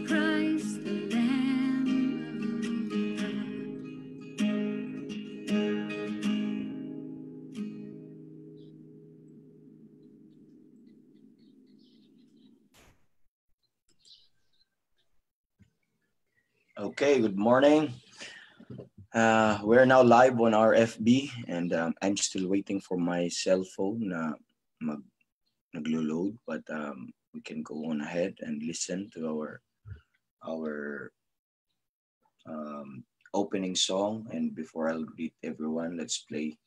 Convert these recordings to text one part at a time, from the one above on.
Christ, the Lamb of God. Okay, good morning. We're now live on our FB and I'm still waiting for my cell phone na naglo-load, but we can go on ahead and listen to our opening song. And before I'll greet everyone, let's play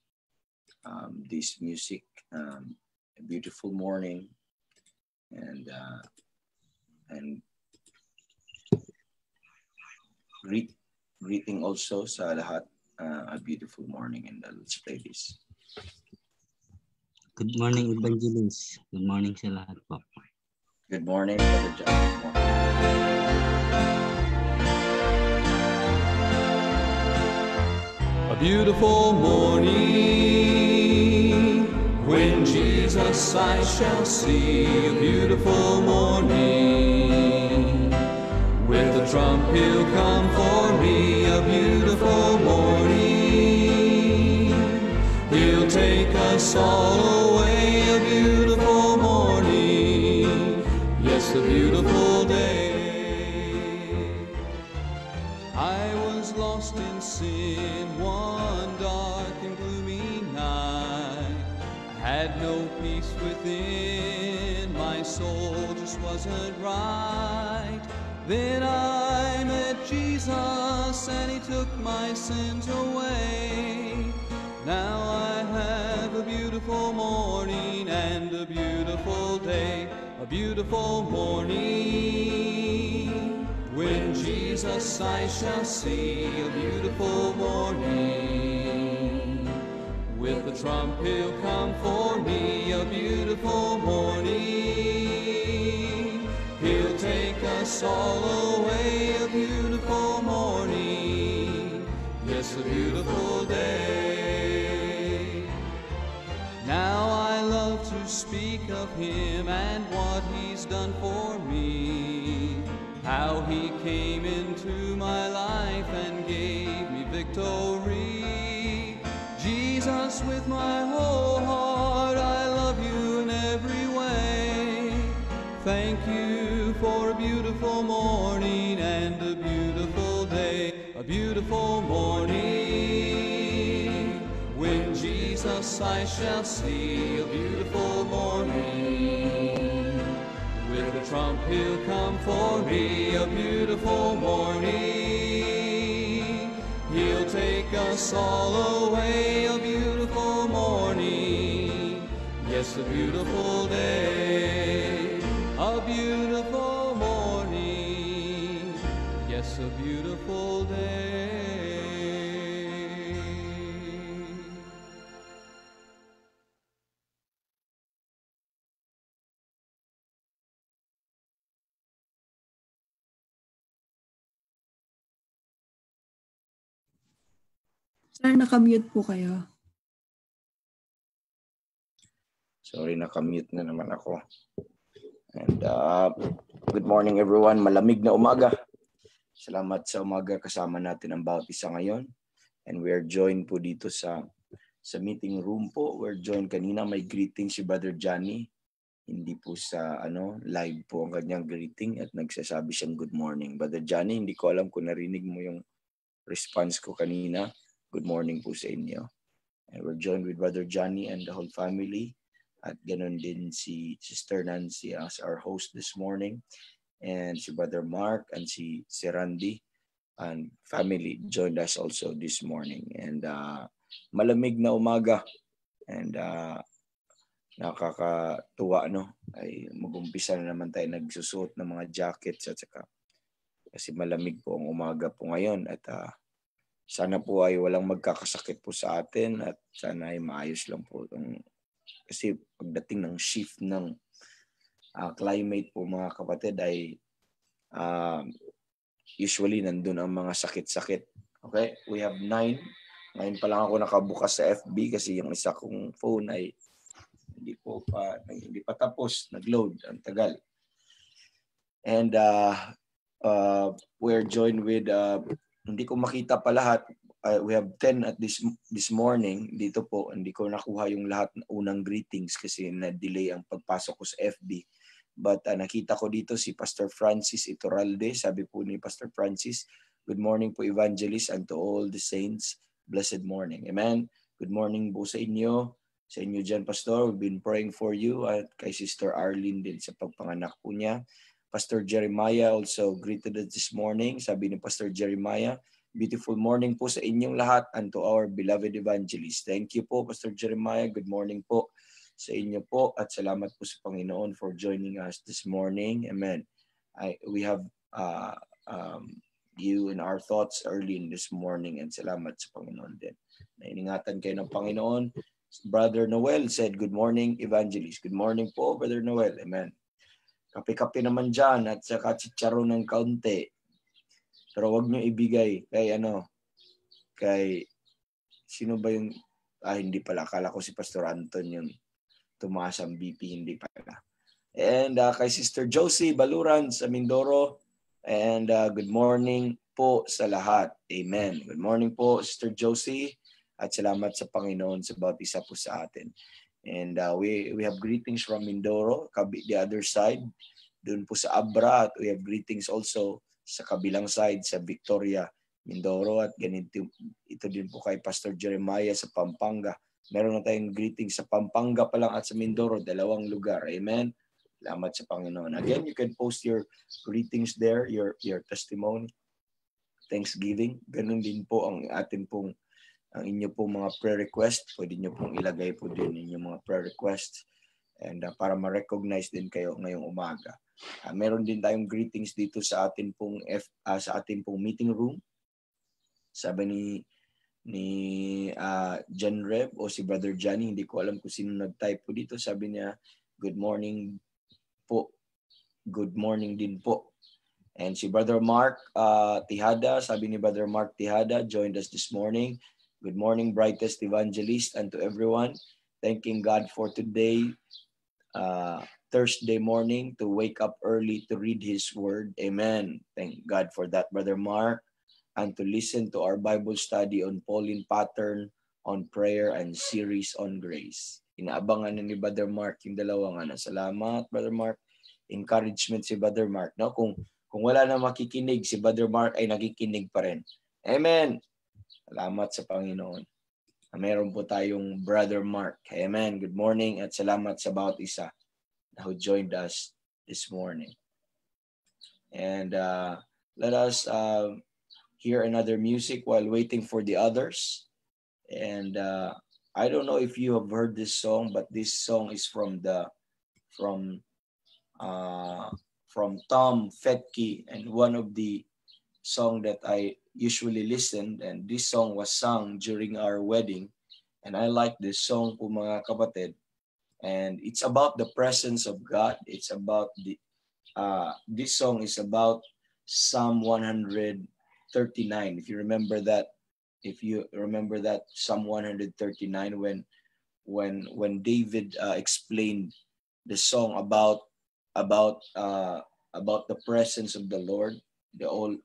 this music, A Beautiful Morning, and greeting also sa lahat, a beautiful morning, and let's play this. Good morning, Evangelist. Good morning sa lahat po. Good morning, Brother John. A beautiful morning, when Jesus I shall see. A beautiful morning, with the trump he'll come for me. A beautiful morning, he'll take us all away. A beautiful morning, yes, a beautiful day. I was lost in sin one dark and gloomy night. I had no peace within, my soul just wasn't right. Then I met Jesus and he took my sins away. Now I have a beautiful morning and a beautiful day. A beautiful morning, when Jesus I shall see. A beautiful morning, with the trump he'll come for me. A beautiful morning, he'll take us all away. A beautiful morning, yes, a beautiful day. Now I love to speak of him and what he's done for me, how he came into my life and gave me victory. Jesus, with my whole heart, I love you in every way. Thank you for a beautiful morning and a beautiful day. A beautiful morning, when Jesus I shall see. A beautiful morning, with the trump he'll come for me. A beautiful morning, he'll take us all away. A beautiful morning, yes, a beautiful day. A beautiful morning, yes, a beautiful day. Sir, nakamute po kayo. Sorry, nakamute na naman ako. And good morning everyone. Malamig na umaga. Salamat sa umaga, kasama natin ang bawat isa ngayon. And we are joined po dito sa meeting room po. We're joined kanina, may greeting si Brother Johnny. Hindi po sa live po ang kanyang greeting at nagsasabi siyang good morning. Brother Johnny, hindi ko alam kung narinig mo yung response ko kanina. Good morning po sa inyo. And we're joined with Brother Johnny and the whole family. At ganoon din si Sister Nancy as our host this morning. And si Brother Mark and si Randy and family joined us also this morning. And malamig na umaga. And nakakatuwa, ay mag-umpisa na naman tayo nagsusuot ng mga jackets at saka kasi malamig po ang umaga po ngayon at sana po ay walang magkakasakit po sa atin at sana ay maayos lang po kasi pagdating ng shift ng climate po mga kapatid ay usually nandun ang mga sakit-sakit. Okay? We have 9. Ngayon pa lang ako nakabukas sa FB kasi yung isa kong phone ay hindi pa tapos, nag-load, ang tagal. And we're joined with, hindi ko makita pa lahat. We have 10 at this morning dito po. Hindi ko nakuha yung lahat ng unang greetings kasi na-delay ang pagpasok ko sa FB. But nakita ko dito si Pastor Francis Iturralde. Sabi po ni Pastor Francis, good morning po evangelist and to all the saints. Blessed morning. Amen. Good morning po sa inyo. Sa inyo dyan, Pastor. We've been praying for you at kay Sister Arlene din sa pagpanganak po niya. Pastor Jeremiah also greeted us this morning. Sabi ni Pastor Jeremiah, beautiful morning po sa inyong lahat and to our beloved evangelist. Thank you po, Pastor Jeremiah. Good morning po sa inyo po at salamat po sa Panginoon for joining us this morning. Amen. We have you in our thoughts early in this morning and salamat sa Panginoon din. Nainingatan kayo ng Panginoon. Brother Noel said, good morning, evangelist. Good morning po, Brother Noel. Amen. Kape-kape naman dyan at saka chicharon ng kaunti. Pero wag nyo ibigay kay sino ba yung, hindi pala, akala ko si Pastor Anton yung tumaas ang BP, hindi pala. And kay Sister Josie Baluran sa Mindoro, and good morning po sa lahat. Amen. Good morning po, Sister Josie, at salamat sa Panginoon sa bawat isa po sa atin. And we have greetings from Mindoro, the other side, doon po sa Abra, at we have greetings also sa kabilang side sa Victoria, Mindoro, at ganito ito din po kay Pastor Jeremiah sa Pampanga. Meron na tayong greetings sa Pampanga pa lang at sa Mindoro, dalawang lugar. Amen. Salamat sa Panginoon. Again, you can post your greetings there, your testimony, Thanksgiving. Ganun din po ang inyo pong mga prayer request. Pwede nyo pong ilagay po din inyong mga prayer requests and para ma-recognize din kayo ngayong umaga. Meron din tayong greetings dito sa ating pong meeting room. Sabi ni John Reb o si Brother Johnny, hindi ko alam kung sino nag-type po dito. Sabi niya, good morning po. Good morning din po. And si Brother Mark Tihada, sabi ni Brother Mark Tihada, joined us this morning. Good morning, brightest evangelist, and to everyone. Thanking God for today, Thursday morning, to wake up early to read His Word. Amen. Thank God for that, Brother Mark. And to listen to our Bible study on Pauline pattern, on prayer, and series on grace. Inaabangan ni Brother Mark yung dalawang Salamat, Brother Mark. Encouragement si Brother Mark. No? Kung wala na makikinig, si Brother Mark ay nakikinig pa rin. Amen. Salamat sa Panginoon. Meron po tayong Brother Mark. Amen. Good morning at salamat sa bawat isa who joined us this morning. And let us hear another music while waiting for the others. And I don't know if you have heard this song, but this song is from Tom Fetke, and one of the song that I usually listened, and this song was sung during our wedding, and I like this song po mga kapatid, and it's about the presence of God. It's about this song is about Psalm 139. If you remember that Psalm 139, when David explained the song about the presence of the Lord, the all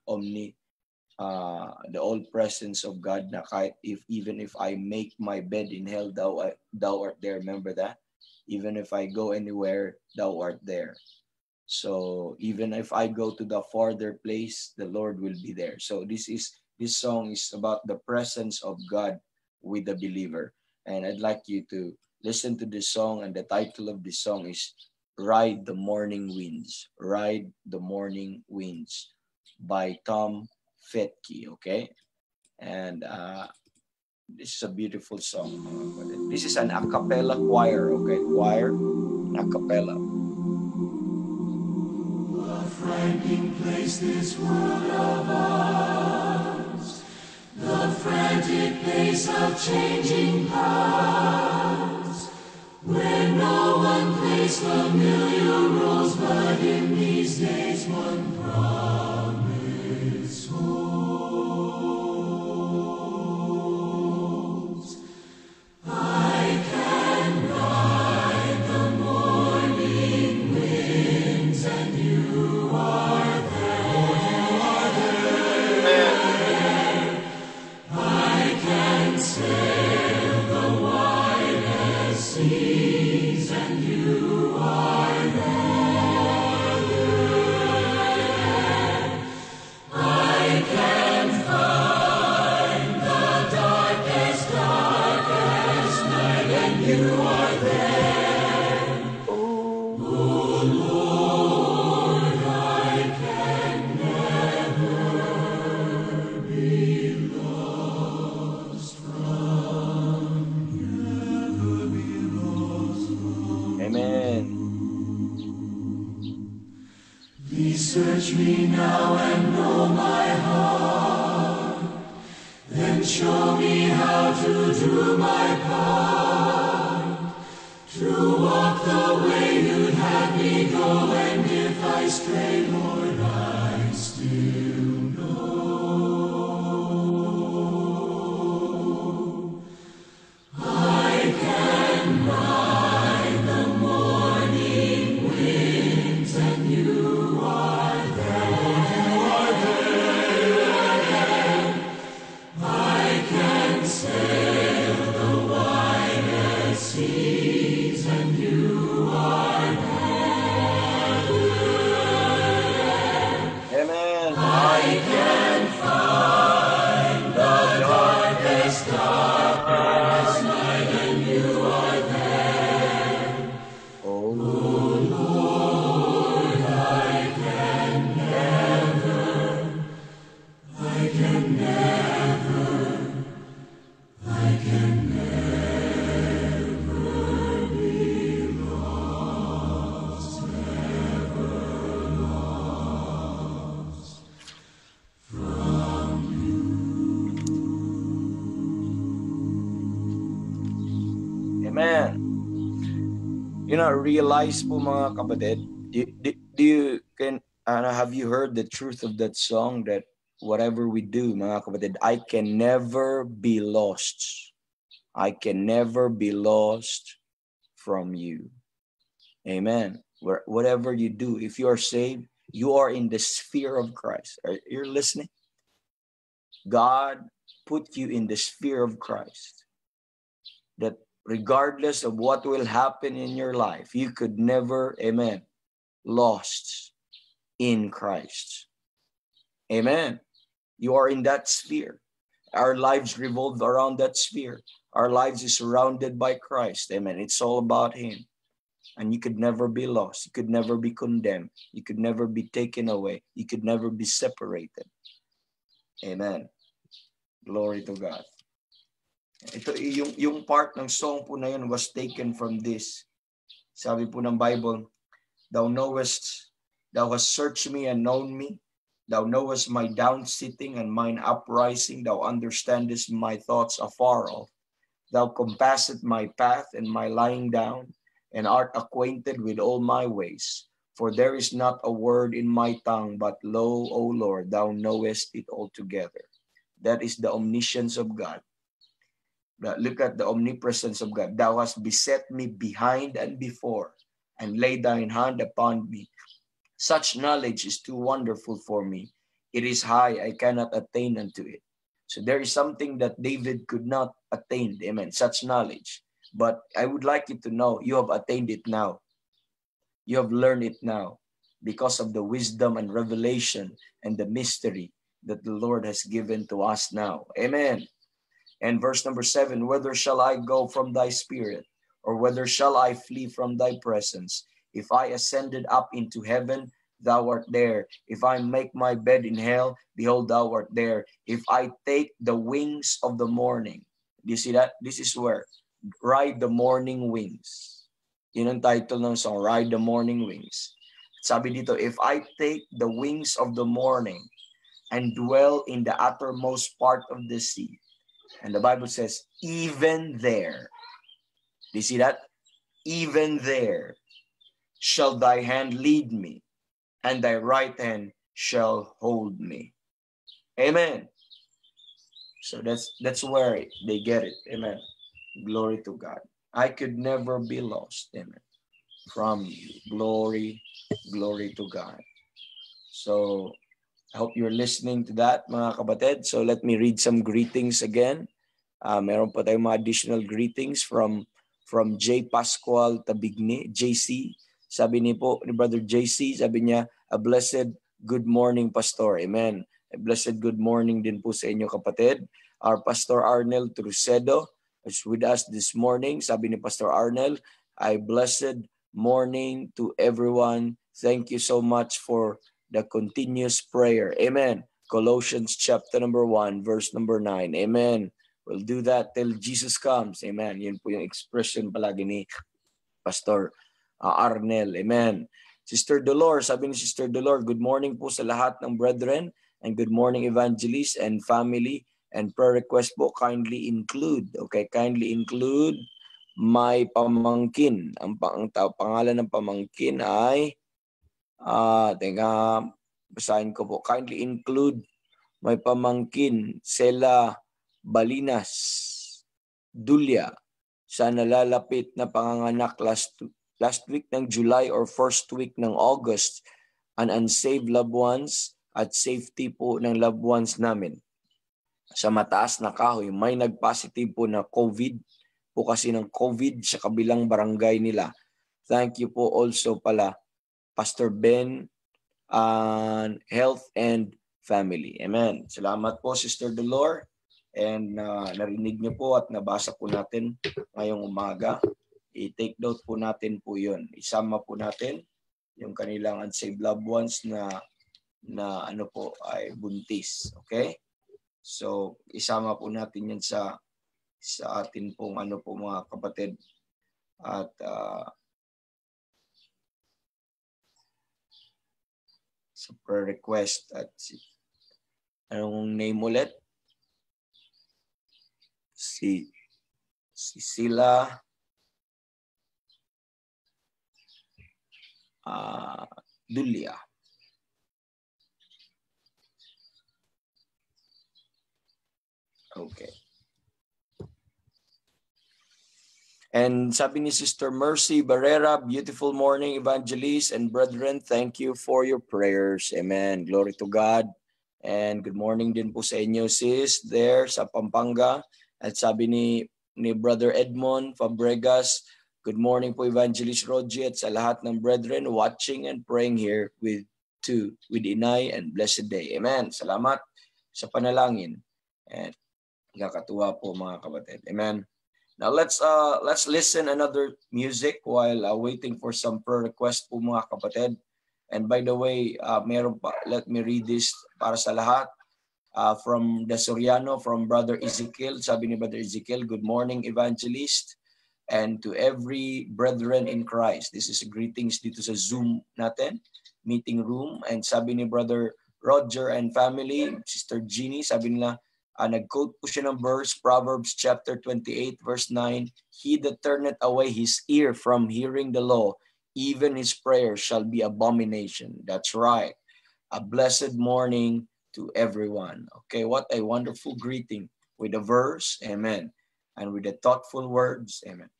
presence of God, na even if I make my bed in hell, thou art there. Remember that? Even if I go anywhere, thou art there. So even if I go to the farther place, the Lord will be there. So this song is about the presence of God with the believer. And I'd like you to listen to this song, and the title of this song is Ride the Morning Winds. Ride the Morning Winds by Tom Fetke, okay? And this is a beautiful song. This is an a cappella choir, okay? Choir, a cappella. A frightening place, this world of ours, the frantic pace of changing powers, where no one plays familiar roles, but in these days one promise holds. I can ride the morning winds, and you are there. Search me now and know my heart. Then show me how to do my part. To walk the way you'd have me go, and if I stray, Lord, I still know I can ride the morning winds, and you are there. I can sail the widest seas, and you are there. Amen. I can find the darkest night, and you are there. Oh, Lord, I can never be lost, never lost from amen. You know, realize po mga kapatid, have you heard the truth of that song that whatever we do, mga kapatid, I can never be lost. I can never be lost from you. Amen. Whatever you do, if you are saved, you are in the sphere of Christ. You're listening? God put you in the sphere of Christ. That regardless of what will happen in your life, you could never, amen, lost in Christ. Amen. You are in that sphere. Our lives revolve around that sphere. Our lives is surrounded by Christ. Amen. It's all about Him. And you could never be lost. You could never be condemned. You could never be taken away. You could never be separated. Amen. Glory to God. Ito, yung part ng song po na yun was taken from this. Sabi po ng Bible, Thou hast searched me and known me. Thou knowest my down sitting and mine uprising. Thou understandest my thoughts afar off. Thou compassest my path and my lying down, and art acquainted with all my ways. For there is not a word in my tongue, but lo, O Lord, thou knowest it altogether. That is the omniscience of God. Look at the omnipresence of God. Thou hast beset me behind and before, and laid thine hand upon me. Such knowledge is too wonderful for me. It is high, I cannot attain unto it. So there is something that David could not attain. Amen. Such knowledge. But I would like you to know, you have attained it now. You have learned it now because of the wisdom and revelation and the mystery that the Lord has given to us now. Amen. And verse number 7, whither shall I go from thy spirit? Or whither shall I flee from thy presence? If I ascended up into heaven, thou art there. If I make my bed in hell, behold, thou art there. If I take the wings of the morning. Do you see that? This is where? Ride the morning wings. Yun ang title ng song, Ride the Morning Wings. Sabi dito, if I take the wings of the morning and dwell in the uttermost part of the sea. And the Bible says, even there. Do you see that? Even there shall thy hand lead me, and thy right hand shall hold me. Amen. So that's where they get it. Amen. Glory to God. I could never be lost. Amen. From you. Glory, glory to God. So I hope you're listening to that, mga kapatid. So let me read some greetings again. Meron pa tayong mga additional greetings from J. Pascual Tabigni, JC. Sabi ni Brother JC, sabi niya, a blessed good morning, Pastor. Amen. A blessed good morning din po sa inyo, kapatid. Our Pastor Arnel Trucedo is with us this morning. Sabi ni Pastor Arnel, a blessed morning to everyone. Thank you so much for the continuous prayer. Amen. Colossians chapter number 1, verse number 9. Amen. We'll do that till Jesus comes. Amen. Yun po yung expression palagi ni Pastor Arnel. Amen. Sister Dolor, sabi ni Sister Dolor, good morning po sa lahat ng brethren and good morning evangelist and family and prayer request po kindly include. Okay, kindly include my pamangkin. Ang pangalan ng pamangkin ay basahin ko po. Kindly include my pamangkin Sela Balinas Dulya sa nalalapit na panganganak last week ng July or first week ng August, an unsaved loved ones at safety po ng loved ones namin. Sa mataas na kahoy, may nag-positive po na COVID po kasi ng COVID sa kabilang barangay nila. Thank you po also pala Pastor Ben and Health and Family. Amen. Salamat po Sister Dolor. And narinig niyo po at nabasa po natin ngayong umaga. I-take note po natin po yun. Isama po natin yung kanilang unsaved loved ones na ano po ay buntis. Okay? So, isama po natin yan sa atin pong ano po mga kapatid. At sa prayer request at anong name ulit? Si Sila Dulya. Okay. And sabi ni Sister Mercy Barrera, beautiful morning evangelist and brethren, thank you for your prayers. Amen. Glory to God. And good morning din po sa inyo sis there sa Pampanga. At sabi ni Brother Edmond Fabregas, good morning po Evangelist Rogie at sa lahat ng brethren watching and praying here with Inay and blessed day. Amen. Salamat sa panalangin. And nakakatuwa po mga kapatid. Amen. Now let's listen another music while waiting for some prayer request po mga kapatid. And by the way, meron pa, let me read this para sa lahat. From the Soriano, from Brother Ezekiel. Sabi ni Brother Ezekiel, good morning evangelist and to every brethren in Christ. This is greetings dito sa Zoom natin, meeting room. And sabi ni Brother Roger and family, Sister Jeannie, sabi nila, nag-quote po siya ng verse, Proverbs chapter 28 verse 9, he that turneth away his ear from hearing the law, even his prayer shall be abomination. That's right. A blessed morning to everyone. Okay, what a wonderful greeting with a verse, amen, and with the thoughtful words, amen.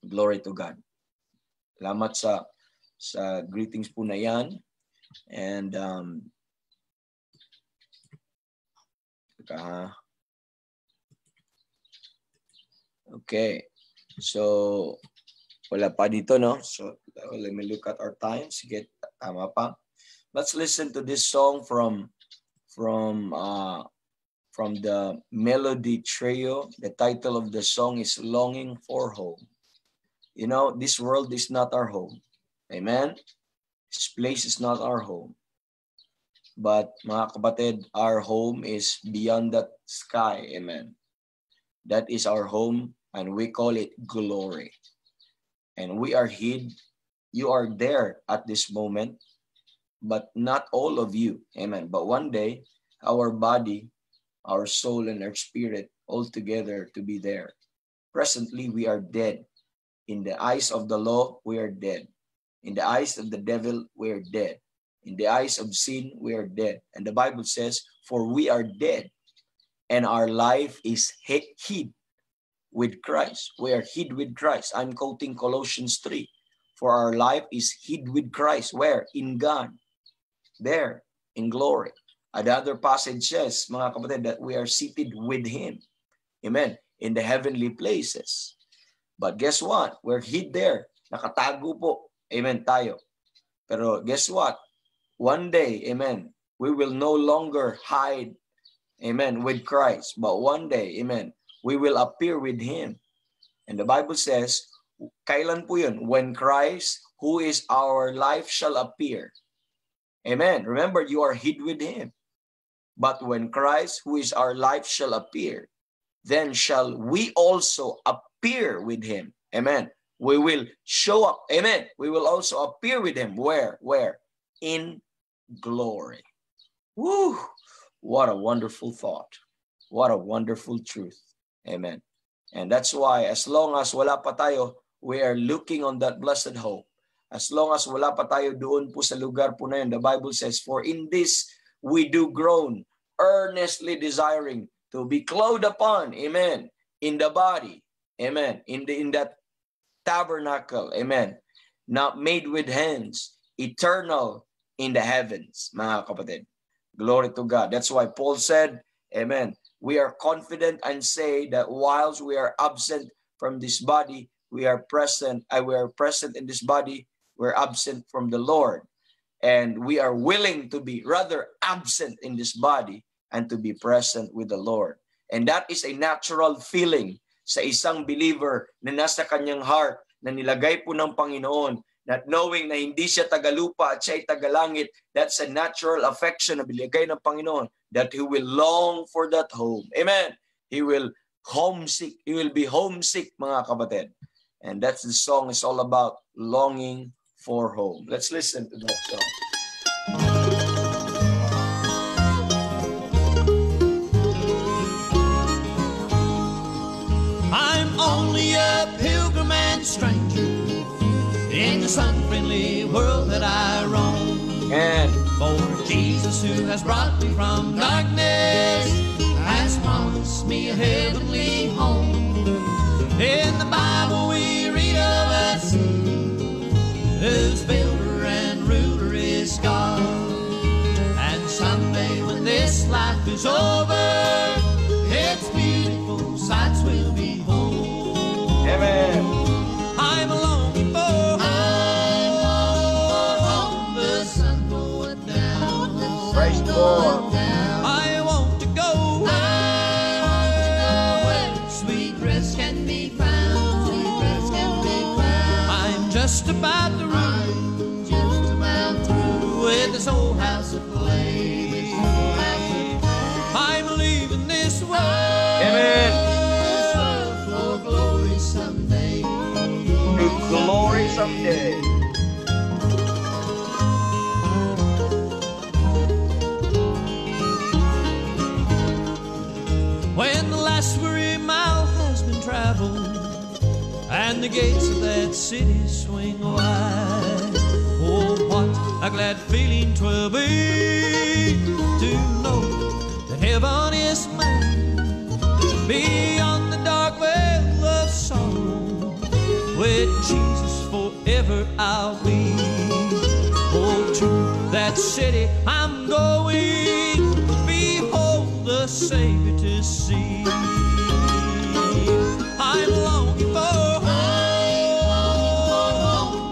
Glory to God. Salamat sa greetings po na yan. And okay, so wala pa dito, no? So let me look at our time. Sige, tama pa. Let's listen to this song from the Melody Trio. The title of the song is Longing for Home. You know, this world is not our home. Amen? This place is not our home. But mga kapatid, our home is beyond that sky. Amen? That is our home and we call it glory. And we are hid. You are there at this moment. But not all of you. Amen. But one day, our body, our soul, and our spirit all together to be there. Presently, we are dead. In the eyes of the law, we are dead. In the eyes of the devil, we are dead. In the eyes of sin, we are dead. And the Bible says, for we are dead, and our life is hid with Christ. We are hid with Christ. I'm quoting Colossians 3. For our life is hid with Christ. Where? In God. There, in glory. Another passage says, mga kapatid, that we are seated with Him. Amen. In the heavenly places. But guess what? We're hid there. Nakatago po. Amen, tayo. Pero guess what? One day, amen, we will no longer hide, amen, with Christ. But one day, amen, we will appear with Him. And the Bible says, kailan po yun? When Christ, who is our life, shall appear. Amen. Remember, you are hid with Him. But when Christ, who is our life, shall appear, then shall we also appear with Him. Amen. we will show up. Amen. We will also appear with him. Where? Where? In glory. Woo! What a wonderful thought. What a wonderful truth. Amen. And that's why as long as wala pa tayo, we are looking on that blessed hope. As long as wala pa tayo doon po sa lugar po na yun, the Bible says, for in this we do groan, earnestly desiring to be clothed upon, amen, in the body, amen, in that tabernacle, amen, not made with hands, eternal in the heavens, mga kapatid. Glory to God. That's why Paul said, amen, we are confident and say that whilst we are absent from this body, we are present in this body, we're absent from the Lord. And we are willing to be rather absent in this body and to be present with the Lord. And that is a natural feeling sa isang believer na nasa kanyang heart na nilagay po ng Panginoon, not knowing na hindi siya tagalupa at siya ay tagalangit. That's a natural affection na binigay ng Panginoon that he will long for that home. Amen. He will homesick. He will be homesick, mga kapatid. And that's the song is all about, longing for home. Let's listen to that song. I'm only a pilgrim and stranger in this unfriendly world that I roam. And for Jesus, who has brought me from darkness, has promised me a heavenly home. In the Bible we read of a city whose builder and ruler is God. And someday when this life is over, its beautiful sights will behold. amen. I'm longing for home, the sun going down, Praise the Lord. I want to go where sweet rest can be found. I'm just about through with this old house of clay. I'm leaving this world, Amen. for glory someday. To glory someday. When the last weary mile has been traveled and the gates of that city swing wide, oh, what a glad feeling 'twill be to know that heaven is mine. Beyond the dark veil of sorrow, with Jesus forever I'll be. Oh, to that city I'm going, behold the Savior to see. I'm longing for home,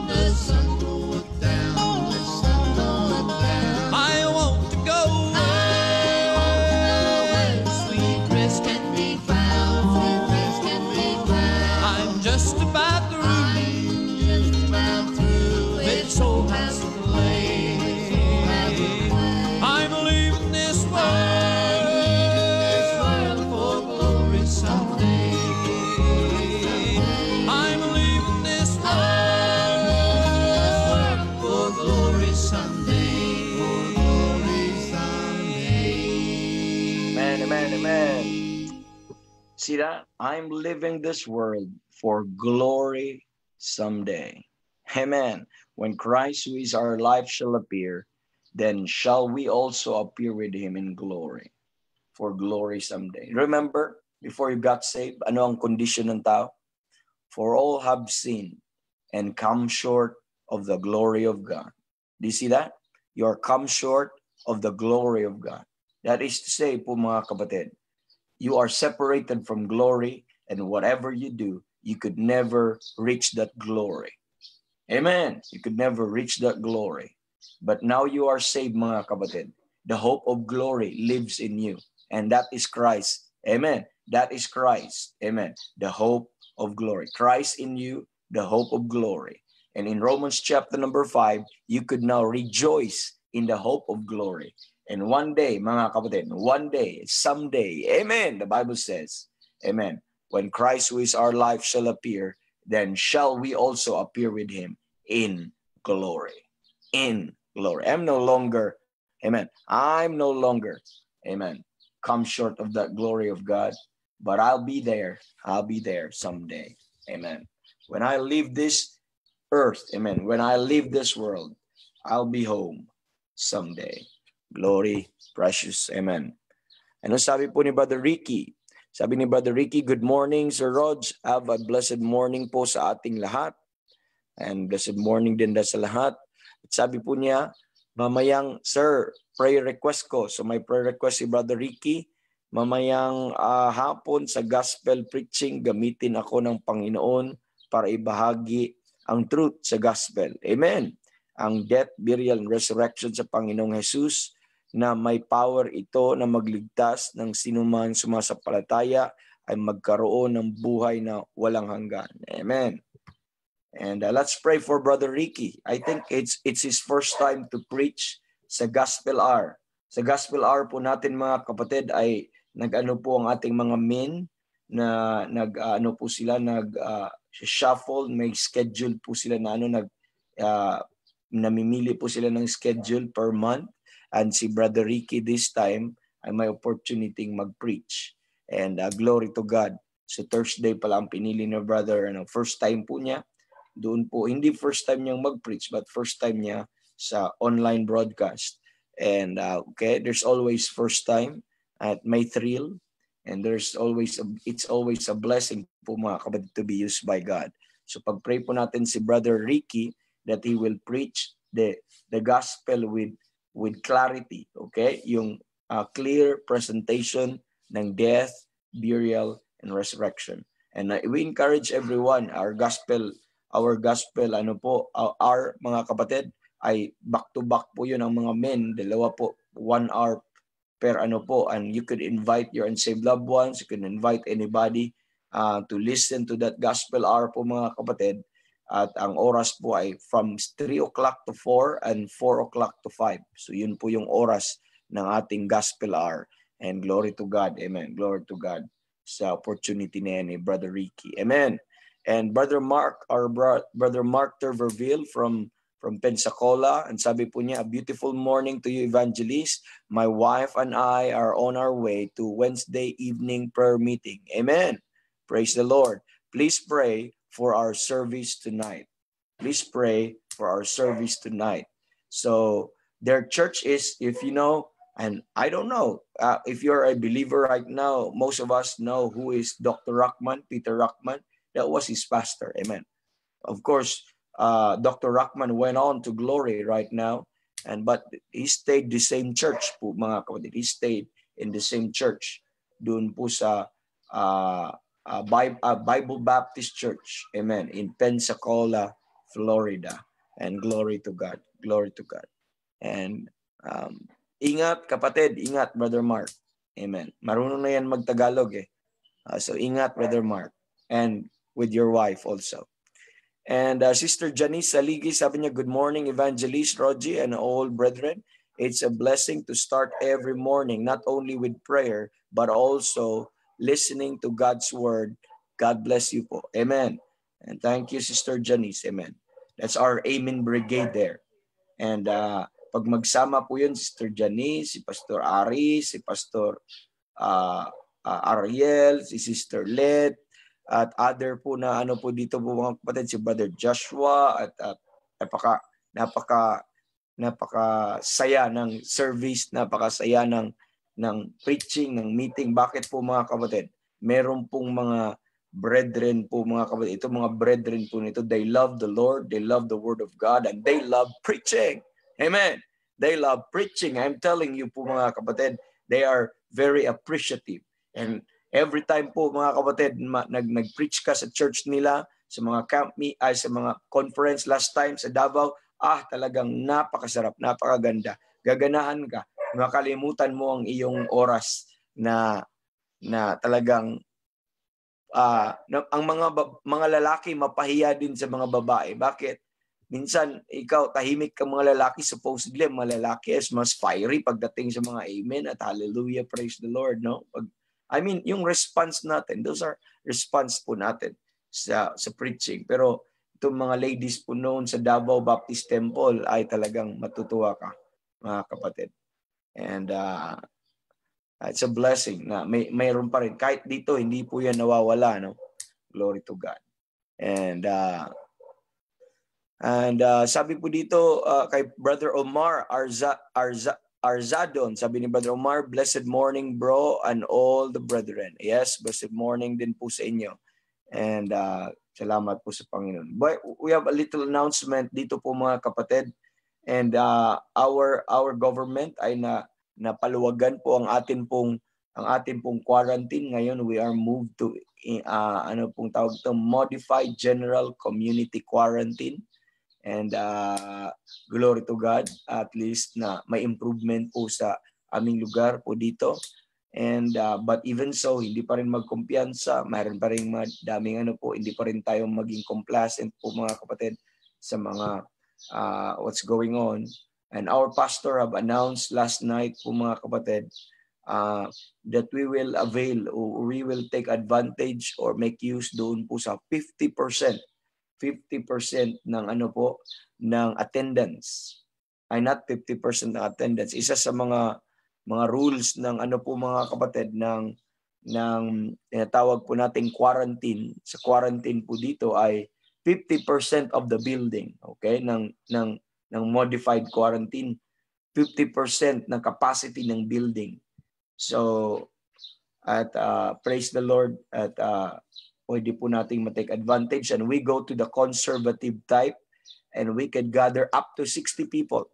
the sun going down, I want to go where sweet rest can be found. I'm just about through with soul house of clay. I'm leaving this world for glory someday. I'm leaving this world for glory someday. Amen, amen, amen. See that? I'm living this world for glory someday. Amen. When Christ, who is our life, shall appear, then shall we also appear with him in glory, for glory someday. Remember, before you got saved, ano ang condition ng tao? For all have sinned and come short of the glory of God. Do you see that? You are come short of the glory of God. That is to say po, mga kapatid, you are separated from glory, and whatever you do, you could never reach that glory. Amen. You could never reach that glory. But now you are saved, mga kapatid. The hope of glory lives in you. And that is Christ. Amen. That is Christ. Amen. The hope of glory. Christ in you, the hope of glory. And in Romans chapter number 5, you could now rejoice in the hope of glory. And one day, mga kapatid, one day, someday, amen, the Bible says, amen, when Christ, who is our life, shall appear, then shall we also appear with him in glory. In glory. I'm no longer, amen, amen, come short of that glory of God, but I'll be there someday. Amen. When I leave this earth, amen, when I leave this world, I'll be home someday. Glory, precious, amen. Ano sabi po ni Brother Ricky? Sabi ni Brother Ricky, good morning, Sir Rog. Have a blessed morning po sa ating lahat. And blessed morning din sa lahat. At sabi po niya, mamayang, Sir, prayer request ko. So may prayer request si Brother Ricky. Mamayang hapon sa gospel preaching, gamitin ako ng Panginoon para ibahagi ang truth sa gospel. Amen. Ang death, burial, and resurrection sa Panginoong Jesus, na may power ito na magligtas ng sinumang sumasampalataya ay magkaroon ng buhay na walang hanggan. Amen. And let's pray for Brother Ricky. I think it's his first time to preach sa Gospel Hour. Sa Gospel Hour po natin mga kapatid ay nag-ano po ang ating mga men na nag-ano po sila, nag-shuffle, may schedule po sila na namimili po sila ng schedule per month. And si Brother Ricky this time ay may opportunity mag-preach. And glory to God. So Thursday pala ang pinili ni Brother. First time po niya. Doon po, hindi first time niyang mag-preach, but first time niya sa online broadcast. And okay, there's always first time at may thrill. And it's always a blessing po mga kapatid to be used by God. So pag-pray po natin si Brother Ricky that he will preach the gospel with clarity, okay? Yung clear presentation ng death, burial, and resurrection. And we encourage everyone, our gospel, our mga kapatid, ay back-to-back po yun ang mga men. Dalawa po, 1 hour per and you could invite your unsaved loved ones, you can invite anybody to listen to that gospel hour po mga kapatid. At ang oras po ay from 3 o'clock to 4 and 4 o'clock to 5. So yun po yung oras ng ating gospel hour. And glory to God. Amen. Glory to God sa opportunity na yan ni Brother Ricky. Amen. And Brother Mark, our Brother Mark Terverville from Pensacola. And sabi po niya, a beautiful morning to you, Evangelist. My wife and I are on our way to Wednesday evening prayer meeting. Amen. Praise the Lord. Please pray for our service tonight. Please pray for our service tonight. So their church is, if you know, and I don't know, if you're a believer right now, most of us know who is Dr. Ruckman, Peter Ruckman. That was his pastor. Amen. Of course, Dr. Ruckman went on to glory right now, but he stayed the same church po mga kapatid. He stayed in the same church doon po sa Bible Baptist Church, amen, in Pensacola, Florida. And glory to God. Glory to God. And ingat kapatid, ingat Brother Mark. Amen. Marunong na yan mag-Tagalog eh. So ingat Brother Mark. And with your wife also. And Sister Janice Saligi, sabi niya, good morning Evangelist Rogie and all brethren. It's a blessing to start every morning, not only with prayer, but also listening to God's word. God bless you po. Amen. And thank you, Sister Janice. Amen. That's our Amen Brigade there. And pag magsama po yun, Sister Janice, si Pastor Ari, si Pastor Ariel, si Sister Let, at other po na po dito po mga kapatid, si Brother Joshua, at napaka saya ng service, napakasaya ng preaching, ng meeting. Bakit po mga kapatid? Meron pong mga brethren po mga kapatid. Ito mga brethren po nito, they love the Lord, they love the Word of God, and they love preaching. Amen. They love preaching. I'm telling you po mga kapatid, they are very appreciative. And every time po mga kapatid, nag-preach ka sa church nila, sa mga camp sa mga conference last time sa Davao, talagang napakasarap, napakaganda. Gaganahan ka. Makalimutan mo ang iyong oras na talagang ang mga lalaki mapahiya din sa mga babae. Bakit? Minsan ikaw tahimik ka mga lalaki, supposedly mga lalaki is mas fiery pagdating sa mga amen at hallelujah, praise the Lord, no? Yung response natin, those are response po natin. sa preaching. Pero itong mga ladies po noon sa Davao Baptist Temple ay talagang matutuwa ka, mga kapatid. And it's a blessing na mayroon pa rin. Kahit dito, hindi po yan nawawala. No? Glory to God. And sabi po dito kay Brother Omar Arzadon, sabi ni Brother Omar, blessed morning bro and all the brethren. Yes, blessed morning din po sa inyo. And salamat po sa Panginoon. But we have a little announcement dito po mga kapatid. And our government ay napaluwagan po ang atin pong quarantine. Ngayon we are moved to ano pong tawag ito, modified general community quarantine. And glory to God, at least na may improvement po sa aming lugar po dito. And but even so, hindi pa rin magkumpiyansa, mayroon pa rin daming hindi pa rin tayo maging complacent po mga kapatid sa mga what's going on. And our pastor have announced last night po mga kapatid that we will avail or we will take advantage or make use doon po sa 50% ng ng attendance. Ay not 50% ng attendance. Isa sa mga rules ng mga kapatid ng tinatawag po nating quarantine. Sa quarantine po dito ay 50% of the building, okay? ng modified quarantine, 50% ng capacity ng building. So at praise the Lord at pwede po nating matake advantage, and we go to the conservative type and we can gather up to 60 people.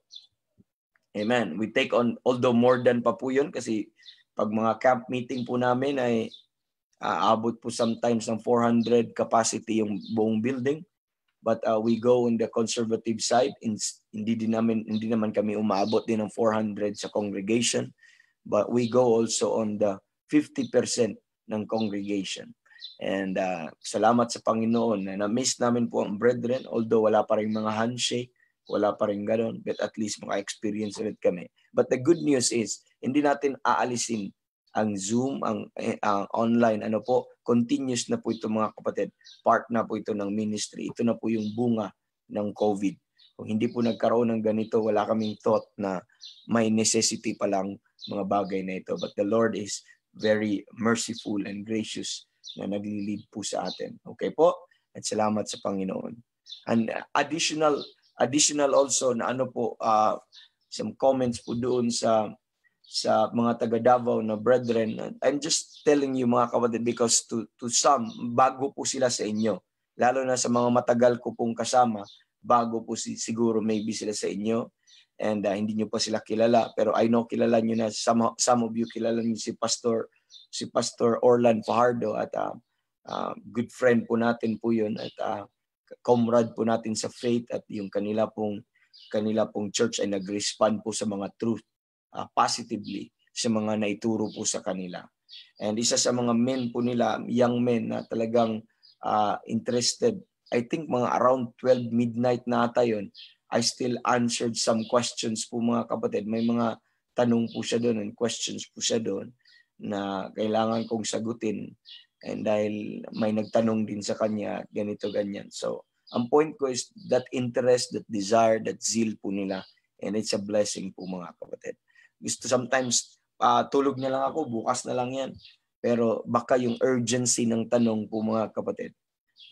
Amen. We take on, although more than pa po yun, kasi pag mga camp meeting po namin ay abot po sometimes ng 400 capacity yung buong building. But we go on the conservative side. Hindi naman kami umaabot din ng 400 sa congregation, but we go also on the 50% ng congregation. And salamat sa Panginoon na na-miss namin po ang brethren, although wala pa rin mga handshake, wala pa rin gano'n, but at least maka-experience ulit kami. But the good news is, hindi natin aalisin ang Zoom, ang online, continuous na po ito mga kapatid. Part na po ito ng ministry. Ito na po yung bunga ng COVID. Kung hindi po nagkaroon ng ganito, wala kaming thought na may necessity pa lang mga bagay na ito. But the Lord is very merciful and gracious na naglilid po sa atin. Okay po? At salamat sa Panginoon. And additional also na some comments po doon sa mga taga Davao na brethren. I'm just telling you mga kapatid because to some, bago po sila sa inyo. Lalo na sa mga matagal ko pong kasama, bago po siguro maybe sila sa inyo. And hindi nyo pa sila kilala. Pero I know kilala nyo na, some of you kilala nyo si Pastor Orlan Fajardo at good friend po natin po yun at comrade po natin sa faith at yung kanila pong church ay nag-respond po sa mga truth positively sa mga naituro po sa kanila. And isa sa mga men po nila, young men na talagang interested, I think mga around 12 midnight na ata yun, I still answered some questions po mga kapatid. May mga tanong po siya doon and questions po siya doon na kailangan kong sagutin. And dahil may nagtanong din sa kanya, ganito, ganyan. So, ang point ko is that interest, that desire, that zeal po nila. And it's a blessing po mga kapatid. Gusto sometimes, tulog na lang ako, bukas na lang yan. Pero baka yung urgency ng tanong po mga kapatid.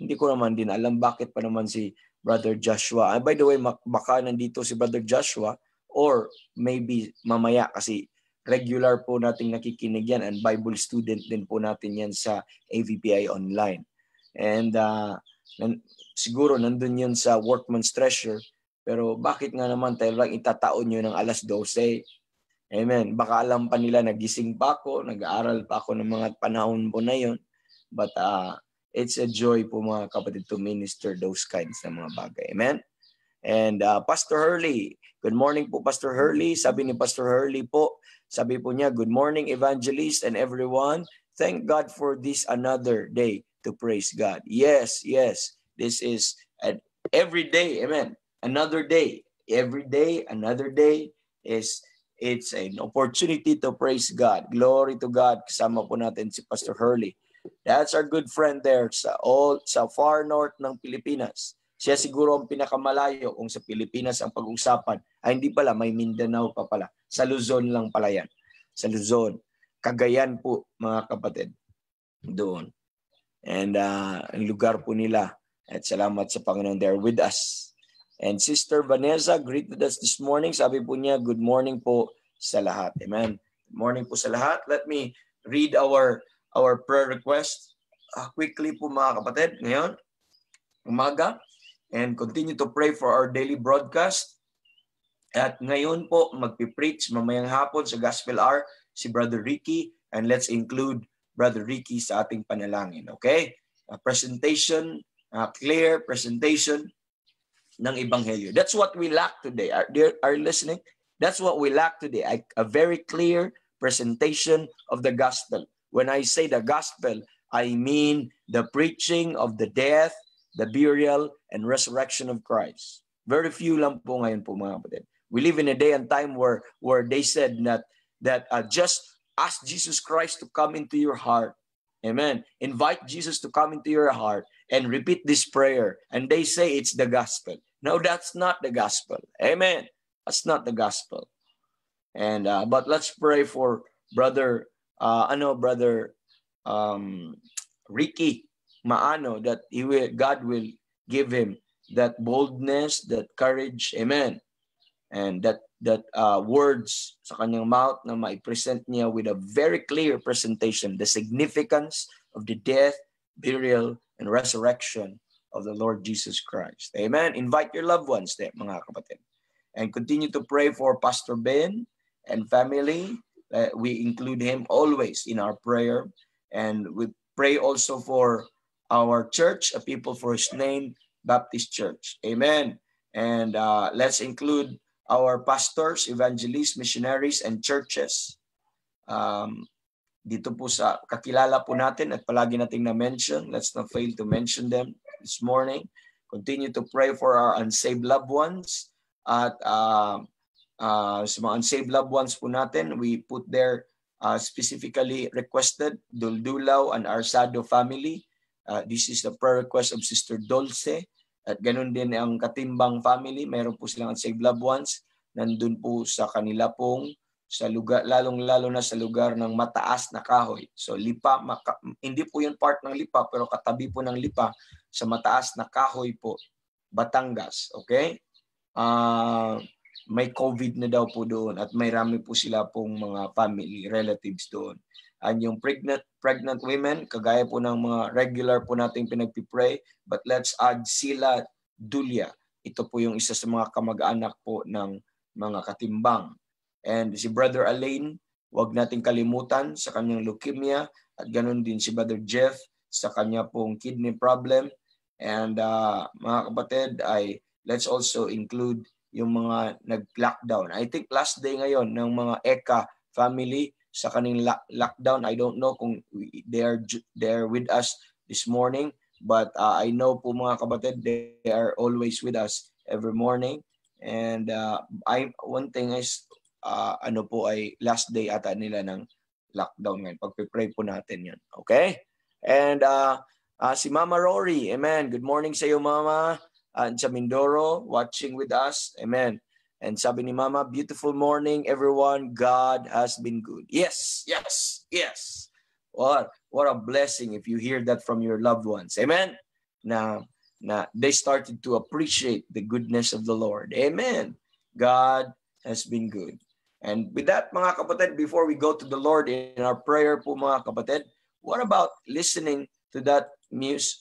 Hindi ko naman din alam bakit pa naman si Brother Joshua. By the way, baka nandito si Brother Joshua or maybe mamaya kasi regular po nating nakikinig yan and Bible student din po natin yan sa AVPI online. And siguro nandun yun sa Workman's Treasure, pero bakit nga naman tayo lang itataon nyo ng 12:00? Amen. Baka alam pa nila nagising pa ako, nag-aaral pa ako ng mga panahon po na yun. But it's a joy po mga kapatid to minister those kinds ng mga bagay. Amen. And Pastor Hurley, good morning po Pastor Hurley. Sabi ni Pastor Hurley po, sabi po niya, good morning evangelist and everyone. Thank God for this another day to praise God. Yes, yes. This is every day. Amen. Another day. Every day, another day it's an opportunity to praise God. Glory to God. Kasama po natin si Pastor Hurley. That's our good friend there sa far north ng Pilipinas. Siya siguro ang pinakamalayo kung sa Pilipinas ang pag-usapan. Ay hindi pala, may Mindanao pa pala. Sa Luzon lang pala yan. Sa Luzon. Cagayan po, mga kapatid. Doon. And ang lugar po nila. At salamat sa Panginoon, they're with us. And Sister Vanessa greeted us this morning. Sabi po niya, good morning po sa lahat. Amen. Good morning po sa lahat. Let me read our prayer request quickly po, mga kapatid. Ngayon, umaga. And continue to pray for our daily broadcast. At ngayon po, magpipreach mamayang hapon sa Gospel Hour si Brother Ricky. And let's include Brother Ricky sa ating panalangin. Okay? Presentation, clear presentation ng Ebanghelyo. That's what we lack today. Are you listening? That's what we lack today. A very clear presentation of the gospel. When I say the gospel, I mean the preaching of the death, the burial, and resurrection of Christ. Very few lang po ngayon po, mga kapatid. We live in a day and time where they said that just ask Jesus Christ to come into your heart. Amen. Invite Jesus to come into your heart and repeat this prayer. And they say it's the gospel. No, that's not the gospel. Amen. That's not the gospel. And but let's pray for Brother Ricky Maano, that God will give him that boldness, that courage. Amen. And that words sa kanyang mouth na maipresent niya with a very clear presentation, the significance of the death, burial, and resurrection of the Lord Jesus Christ. Amen. Invite your loved ones there, mga kapatid. And continue to pray for Pastor Ben and family. We include him always in our prayer. And we pray also for our church, a people for his name, Baptist Church. Amen. And let's include our pastors, evangelists, missionaries, and churches. Dito po sa kakilala po natin at palagi nating na-mention. Let's not fail to mention them this morning. Continue to pray for our unsaved loved ones. At sa mga unsaved loved ones po natin, we put there specifically requested, Duldulaw and Arsado family. This is the prayer request of Sister Dulce. At ganun din ang Katimbang family. Meron po silang unsaved loved ones. Nandun po sa kanila pong sa lugar, lalong-lalo na sa lugar ng mataas na kahoy. So lipa, hindi po yun part ng lipa, pero katabi po ng lipa sa mataas na kahoy po, Batangas. Okay? May COVID na daw po doon at may rami po sila pong mga family, relatives doon. And yung pregnant women, kagaya po ng mga regular po nating pinagpipray, but let's add Sila Dulia. Ito po yung isa sa mga kamag-anak po ng mga Katimbang. And si Brother Alain, huwag nating kalimutan sa kanyang leukemia, at ganun din si Brother Jeff sa kanya pong kidney problem. And mga kapatid, let's also include yung mga nag-lockdown. I think last day ngayon ng mga Eka family sa kaning lockdown. I don't know kung they're with us this morning, but I know po, mga kapatid, they are always with us every morning. And one thing is, ay last day ata nila ng lockdown ngayon. Pagpipray po natin yan. Okay? And si Mama Rory, amen. Good morning sa iyo, Mama. And sa Mindoro, watching with us. Amen. And sabi ni Mama, beautiful morning, everyone. God has been good. Yes, yes, yes. What a blessing if you hear that from your loved ones. Amen. Na they started to appreciate the goodness of the Lord. Amen. God has been good. And with that, mga kapatid, before we go to the Lord in our prayer po, mga kapatid, what about listening to that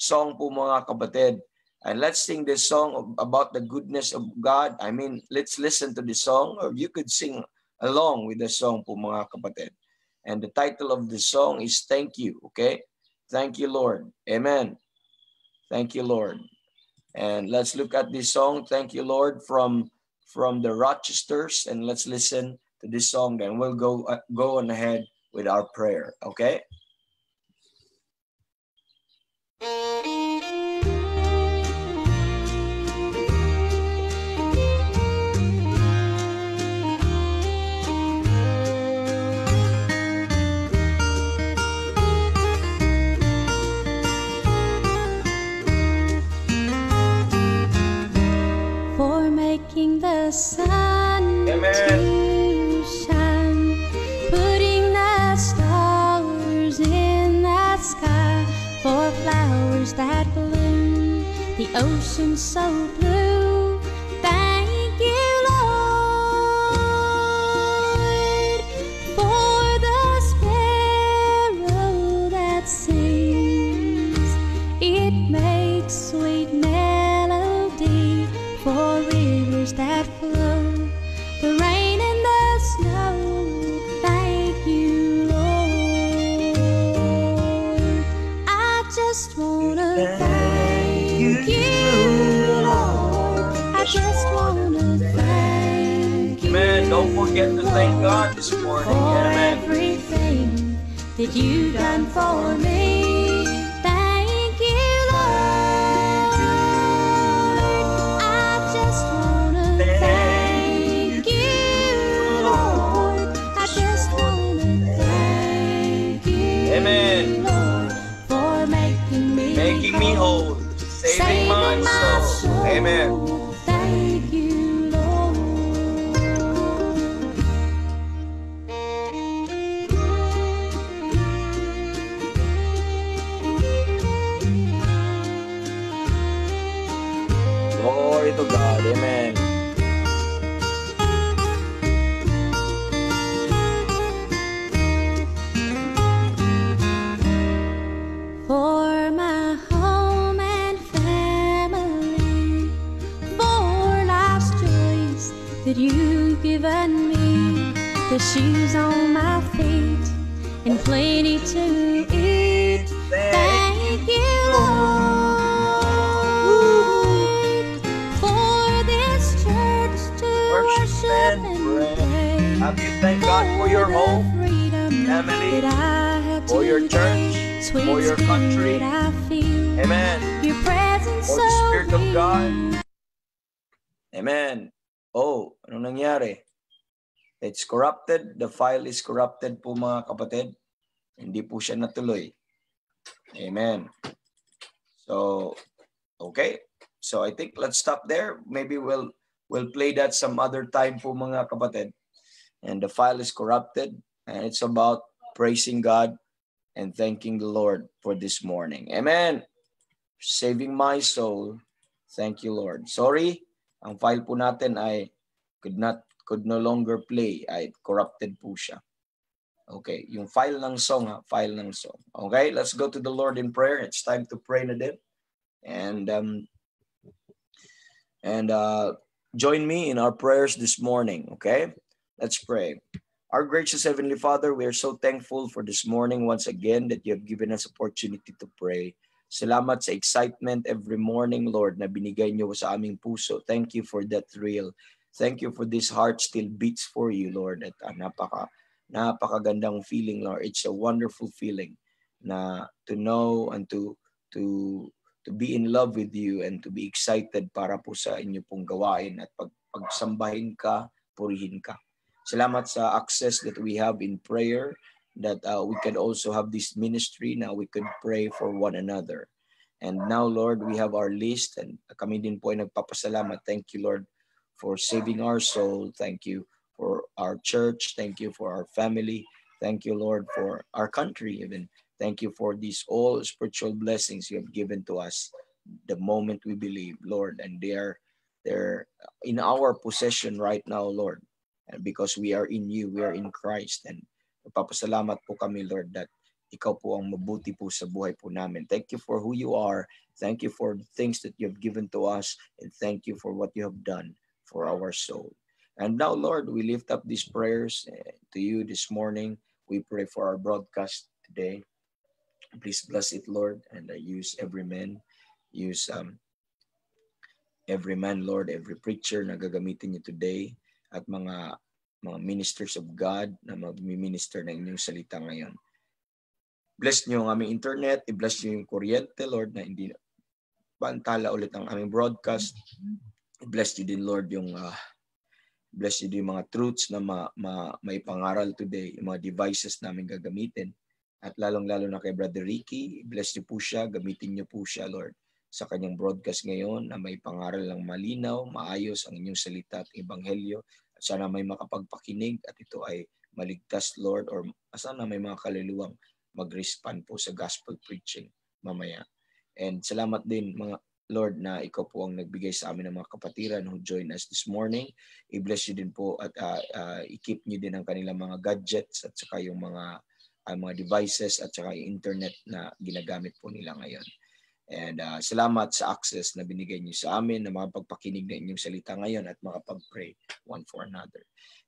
song po, mga kapatid? And let's sing this song about the goodness of God. I mean, let's listen to the song, or you could sing along with the song po, mga kapatid. And the title of the song is Thank You, okay? Thank you, Lord. Amen. Thank you, Lord. And let's look at this song, Thank You, Lord, from the Rochesters. And let's listen to this song, then we'll go on ahead with our prayer, okay? ocean so blue. Thank you, Lord, for the sparrow that sings. It makes sweet melody for rivers that flow. The rain and the snow. Thank you, Lord. I just wanna thank you, Lord. I just wanna thank you. Amen. Don't forget to thank God this morning. For Amen. everything that you've done for me. Thank you, Lord. I just wanna thank you, Lord. I just wanna thank you, Amen. Lord, for making me whole, saving my soul. Amen. Thank you, Lord. Glory to God. Amen. For my home and family, for life's joys that you've given me, the shoes on my feet and plenty to eat. Thank you, Lord, for this church to worship and pray. Have you thanked God for your home, family, for your church, for your country? Amen. Your presence For the so Spirit of God. real. Amen. Oh, ano nangyari? It's corrupted. The file is corrupted po mga kapatid. Hindi po siya natuloy. Amen. So, okay. So I think let's stop there. Maybe we'll play that some other time po mga kapatid. And the file is corrupted. And it's about praising God and thanking the Lord for this morning. Amen. Saving my soul. Thank you, Lord. Sorry, ang file po natin ay could no longer play. Ay corrupted po siya. Okay, yung file ng song ha, file ng song. Okay, let's go to the Lord in prayer. It's time to pray na din. And join me in our prayers this morning, okay? Let's pray. Our gracious Heavenly Father, we are so thankful for this morning once again that you have given us opportunity to pray. Salamat sa excitement every morning, Lord, na binigay niyo sa aming puso. Thank you for that thrill. Thank you for this heart still beats for you, Lord. At napakagandang feeling, Lord. It's a wonderful feeling na to know and to be in love with you and to be excited para po sa inyo pong gawain at pagsambahin ka, purihin ka. Salamat sa access that we have in prayer, that we can also have this ministry. Now we could pray for one another. And now, Lord, we have our list and kami din po ay nagpapasalamat. Thank you, Lord, for saving our soul. Thank you for our church. Thank you for our family. Thank you, Lord, for our country even. Thank you for these all spiritual blessings you have given to us the moment we believe, Lord. And they're in our possession right now, Lord. And because we are in you, we are in Christ. And nagpapasalamat po kami, Lord, that ikaw po ang mabuti po sa buhay po namin. Thank you for who you are. Thank you for the things that you have given to us. And thank you for what you have done for our soul. And now, Lord, we lift up these prayers to you this morning. We pray for our broadcast today. Please bless it, Lord, and use every man. Use every man, Lord, every preacher na gagamitin niyo today. At mga ministers of God na mag-minister ng inyong salita ngayon. Bless niyo ang aming internet, i-bless niyo yung kuryente, Lord, na hindi pantala ulit ang aming broadcast. I-bless niyo din, Lord, yung bless niyo din yung mga truths na may pangaral today, yung mga devices namin gagamitin. At lalong-lalo na kay Brother Ricky, bless niyo po siya, gamitin niyo po siya, Lord, sa kanyang broadcast ngayon na may pangaral lang malinaw, maayos ang inyong salita at ebanghelyo. Sana may makapagpakinig at ito ay maligtas, Lord, or sana may mga kaluluwang mag-respond po sa gospel preaching mamaya. And salamat din Lord, na ikaw po ang nagbigay sa amin ng mga kapatiran who join us this morning. I-bless you din po at i-keep nyo din ang kanilang mga gadgets at saka yung mga devices at saka yung internet na ginagamit po nila ngayon. And salamat sa access na binigay niyo sa amin na makapagpakinig na inyong salita ngayon at makapag-pray one for another.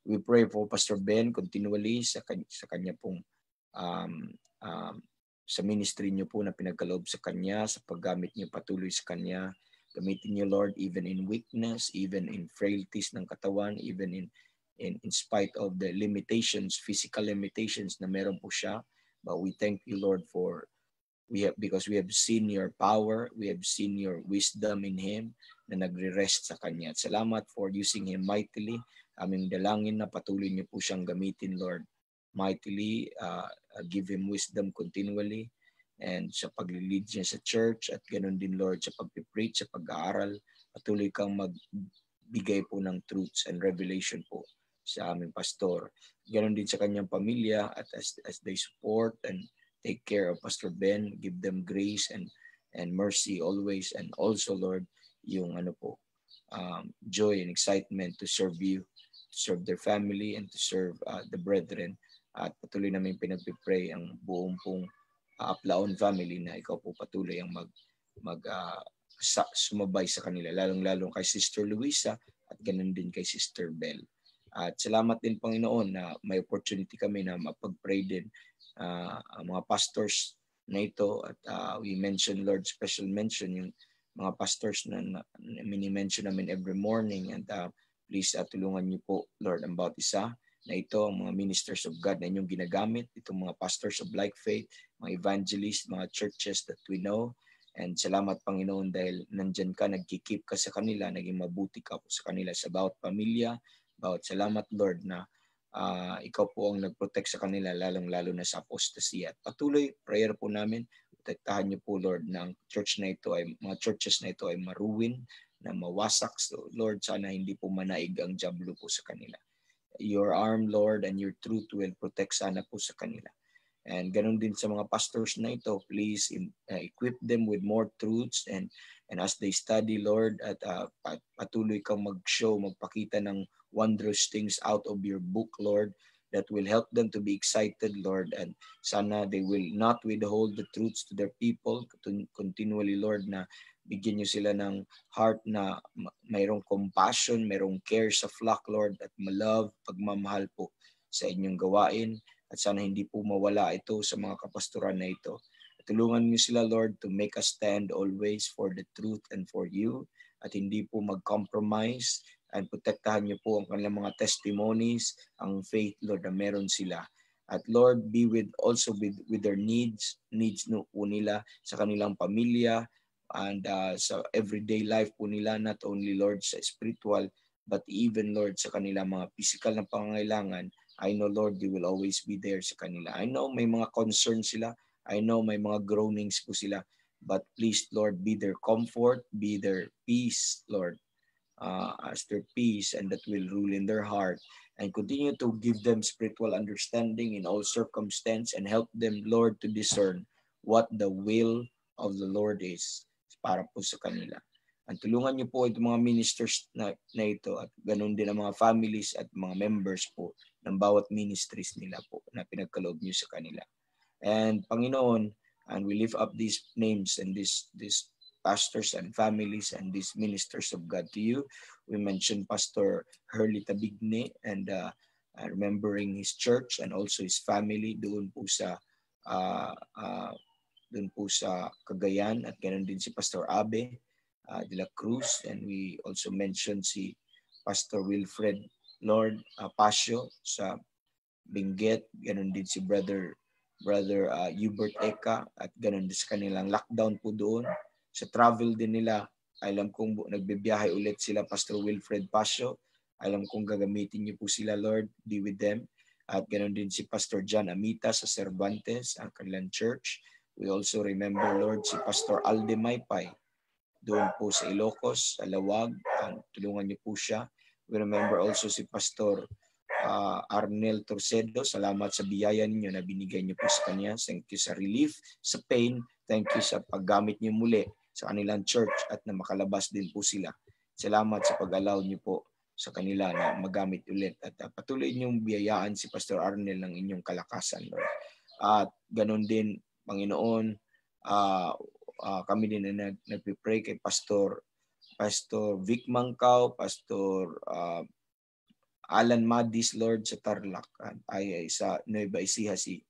We pray for Pastor Ben continually sa kanya pong sa ministry niyo po na pinagkaloob sa kanya, sa paggamit niyo patuloy sa kanya. Gamitin niyo, Lord, even in weakness, even in frailties ng katawan, even in spite of the limitations, physical limitations na meron po siya. But we thank you, Lord, because we have seen your power, we have seen your wisdom in him na nagre-rest sa kanya. At salamat for using him mightily. Aming dalangin na patuloy niyo po siyang gamitin, Lord, mightily. Give him wisdom continually and sa paglilid niya sa church at ganoon din, Lord, sa pag-preach, sa pag-aaral. Patuloy kang magbigay po ng truths and revelation po sa aming pastor. Ganoon din sa kanyang pamilya at as they support and take care of Pastor Ben, give them grace and mercy always, and also, Lord, yung joy and excitement to serve you, to serve their family, and to serve the brethren. At patuloy namin pinagpipray ang buong pong Aplaon family na ikaw po patuloy ang sumabay sa kanila, lalong-lalong kay Sister Luisa at ganoon din kay Sister Bell. At salamat din, Panginoon, na may opportunity kami na mapag-pray din ang mga pastors na ito. At we mention, Lord, special mention yung mga pastors na mini-mention namin every morning. And please tulungan niyo po, Lord, ang bawat isa na ito, ang mga ministers of God na inyong ginagamit, itong mga pastors of Like Faith, mga evangelists, mga churches that we know. And salamat, Panginoon, dahil nandyan ka, nagkikip ka sa kanila, naging mabuti ka po sa kanila sa bawat pamilya. Salamat, Lord, na ikaw po ang nag-protect sa kanila, lalong-lalo na sa apostasy. At patuloy, prayer po namin, protektahan niyo po, Lord, na mga churches na ito ay maruwin, na mawasak. So, Lord, sana hindi po manaig ang diablo po sa kanila. Your arm, Lord, and your truth will protect sana po sa kanila. And ganun din sa mga pastors na ito, please equip them with more truths and as they study, Lord, at patuloy kang mag-show, magpakita ng wondrous things out of your book, Lord, that will help them to be excited, Lord, and sana they will not withhold the truths to their people continually, Lord, na bigyan niyo sila ng heart na mayroong compassion, mayroong care sa flock, Lord, at malove, pagmamahal po sa inyong gawain. At sana hindi po mawala ito sa mga kapastoran na ito. Tulungan niyo sila, Lord, to make a stand always for the truth and for you. At hindi po mag-compromise. And protektahan niyo po ang kanilang mga testimonies, ang faith, Lord, na meron sila. At Lord, be also with their needs po nila sa kanilang pamilya, and sa everyday life po nila, not only, Lord, sa spiritual, but even, Lord, sa kanilang mga physical na pangangailangan. I know, Lord, you will always be there sa kanila. I know may mga concerns sila. I know may mga groanings po sila. But please, Lord, be their comfort, be their peace, Lord, as their peace, and that will rule in their heart. And continue to give them spiritual understanding in all circumstance and help them, Lord, to discern what the will of the Lord is para po sa kanila. Ang tulungan niyo po itong mga ministers na ito at ganun din ang mga families at mga members po ng bawat ministries nila po na pinagkaloob niyo sa kanila. And Panginoon, and we lift up these names and these pastors and families and these ministers of God to you. We mentioned Pastor Hurley Tabigne and remembering his church and also his family doon po sa Cagayan, at ganoon din si Pastor Abe de la Cruz, and we also mentioned si Pastor Wilfred, Lord, Pasio sa Benguet, ganoon din si Brother Hubert Eka, at ganoon din sa kanilang lockdown po doon. Sa travel din nila, alam kong nagbibiyahe ulit sila, Pastor Wilfred Pasio. Alam kong gagamitin niyo po sila, Lord, be with them. At ganoon din si Pastor John Amita sa Cervantes, ang kanilang church. We also remember, Lord, si Pastor Alde Maypay doon po sa Ilocos, sa Lawag. Tulungan niyo po siya. We remember also si Pastor Arnel Torcedo. Salamat sa biyaya ninyo na binigay niyo po sa kanya. Thank you sa relief, sa pain. Thank you sa paggamit niyo muli sa kanilang church at na makalabas din po sila. Salamat sa pag-allow niyo po sa kanila na magamit ulit at patuloy niyong biyayaan si Pastor Arnel ng inyong kalakasan, Lord. At ganun din, Panginoon, kami din na nagpipray kay Pastor Vic Mangkaw, Pastor Alan Madis, Lord, sa Tarlac, ay sa Nueva Ecija si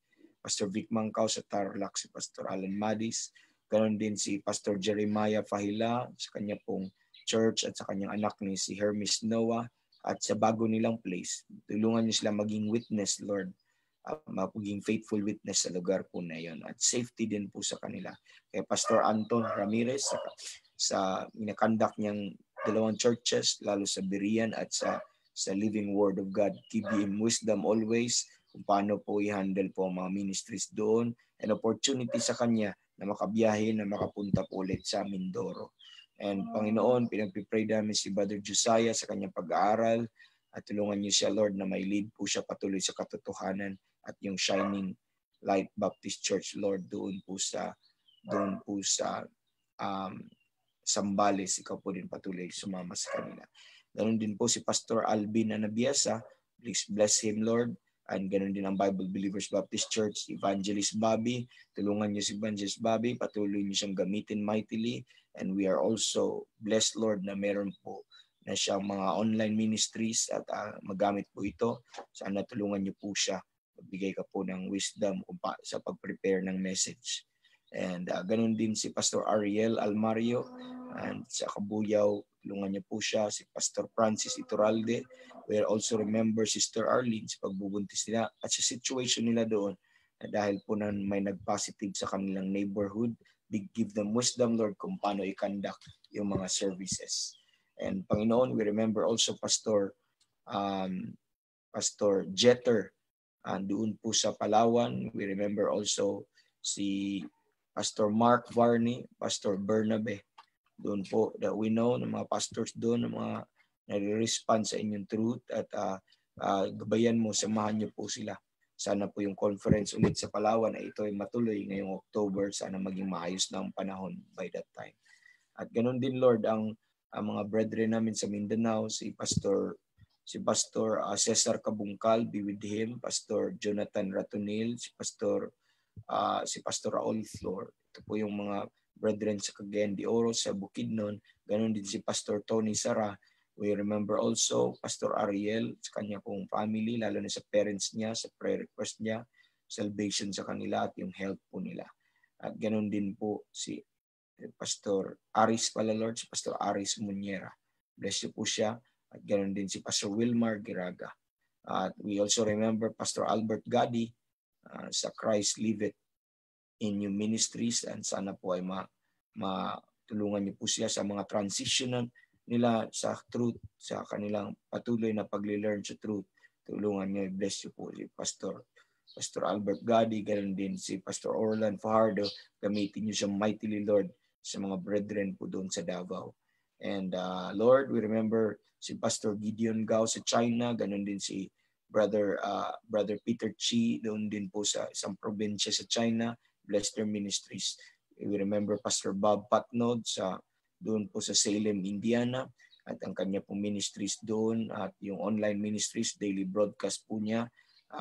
Pastor Vic Mangkaw, sa Tarlac si Pastor Alan Madis. Ganon din si Pastor Jeremiah Fahila sa kanya pong church at sa kanyang anak ni si Hermes Noah at sa bago nilang place. Tulungan niyo sila maging witness, Lord, maging faithful witness sa lugar po na yon at safety din po sa kanila. Kay Pastor Anton Ramirez sa minakandak niyang 2 churches, lalo sa Berean at sa Living Word of God. Give him wisdom always kung paano po i-handle po ang mga ministries doon and opportunity sa kanya na makabiyahe, na makapunta po ulit sa Mindoro. And Panginoon, pinagpipray namin si Brother Josiah sa kanyang pag-aaral at tulungan niyo siya, Lord, na may lead po siya patuloy sa katotohanan at yung Shining Light Baptist Church, Lord, doon po sa Sambales, ikaw po din patuloy sumama sa kanila. Ganon din po si Pastor Alvin Anabiasa, please bless him, Lord. And ganoon din ang Bible Believers Baptist Church, Evangelist Bobby. Tulungan niyo si Evangelist Bobby, patuloy niyo siyang gamitin mightily. And we are also blessed, Lord, na meron po na siyang mga online ministries at magamit po ito. Sana tulungan niyo po siya. Magbigay ka po ng wisdom sa pag-prepare ng message. And ganoon din si Pastor Ariel Almario. And sa Kabuyaw, tulungan niyo po siya, si Pastor Francis Iturralde. We also remember Sister Arlene sa pagbubuntis nila at sa situation nila doon. Dahil po na may nag-positive sa kanilang neighborhood, give them wisdom, Lord, kung paano i-conduct yung mga services. And Panginoon, we remember also Pastor Jeter doon po sa Palawan. We remember also si Pastor Mark Varney, Pastor Bernabe. Doon po that we know ng mga pastors doon, ng mga nare-respond sa inyong truth at gabayan mo, samahan niyo po sila. Sana po yung conference ulit sa Palawan ay ito ay matuloy ngayong October. Sana maging maayos na ang panahon by that time. At ganoon din, Lord, ang mga brethren namin sa Mindanao, si Pastor Cesar Cabungcal, be with him, Pastor Jonathan Ratonil, si Pastor Raul Flor. Ito po yung mga brethren sa Cagayan de Oro, sa Bukidnon. Ganon din si Pastor Tony Sara. We remember also Pastor Ariel sa kanya pong family, lalo na sa parents niya, sa prayer request niya, salvation sa kanila at yung health po nila. At ganon din po si Pastor Aris pala, Lord, si Pastor Aris Muniera. Bless you po siya. At ganon din si Pastor Wilmar Giraga. At we also remember Pastor Albert Gadi sa Christ Liveth in New Ministries, and sana po ay matulungan niyo po siya sa mga transition nila sa truth, sa kanilang patuloy na pag-learn sa truth. Tulungan niyo, bless you po si Pastor Albert Gadi, ganoon din si Pastor Orlan Fajardo. Gamitin niyo siya mightily, Lord, sa mga brethren po doon sa Davao. And Lord, we remember si Pastor Gideon Gao sa China, ganoon din si Brother Peter Chi doon din po sa isang probinsya sa China. Bless their ministries. We remember Pastor Bob Patnod doon po sa Salem, Indiana, at ang kanya pong ministries doon at yung online ministries, daily broadcast po niya.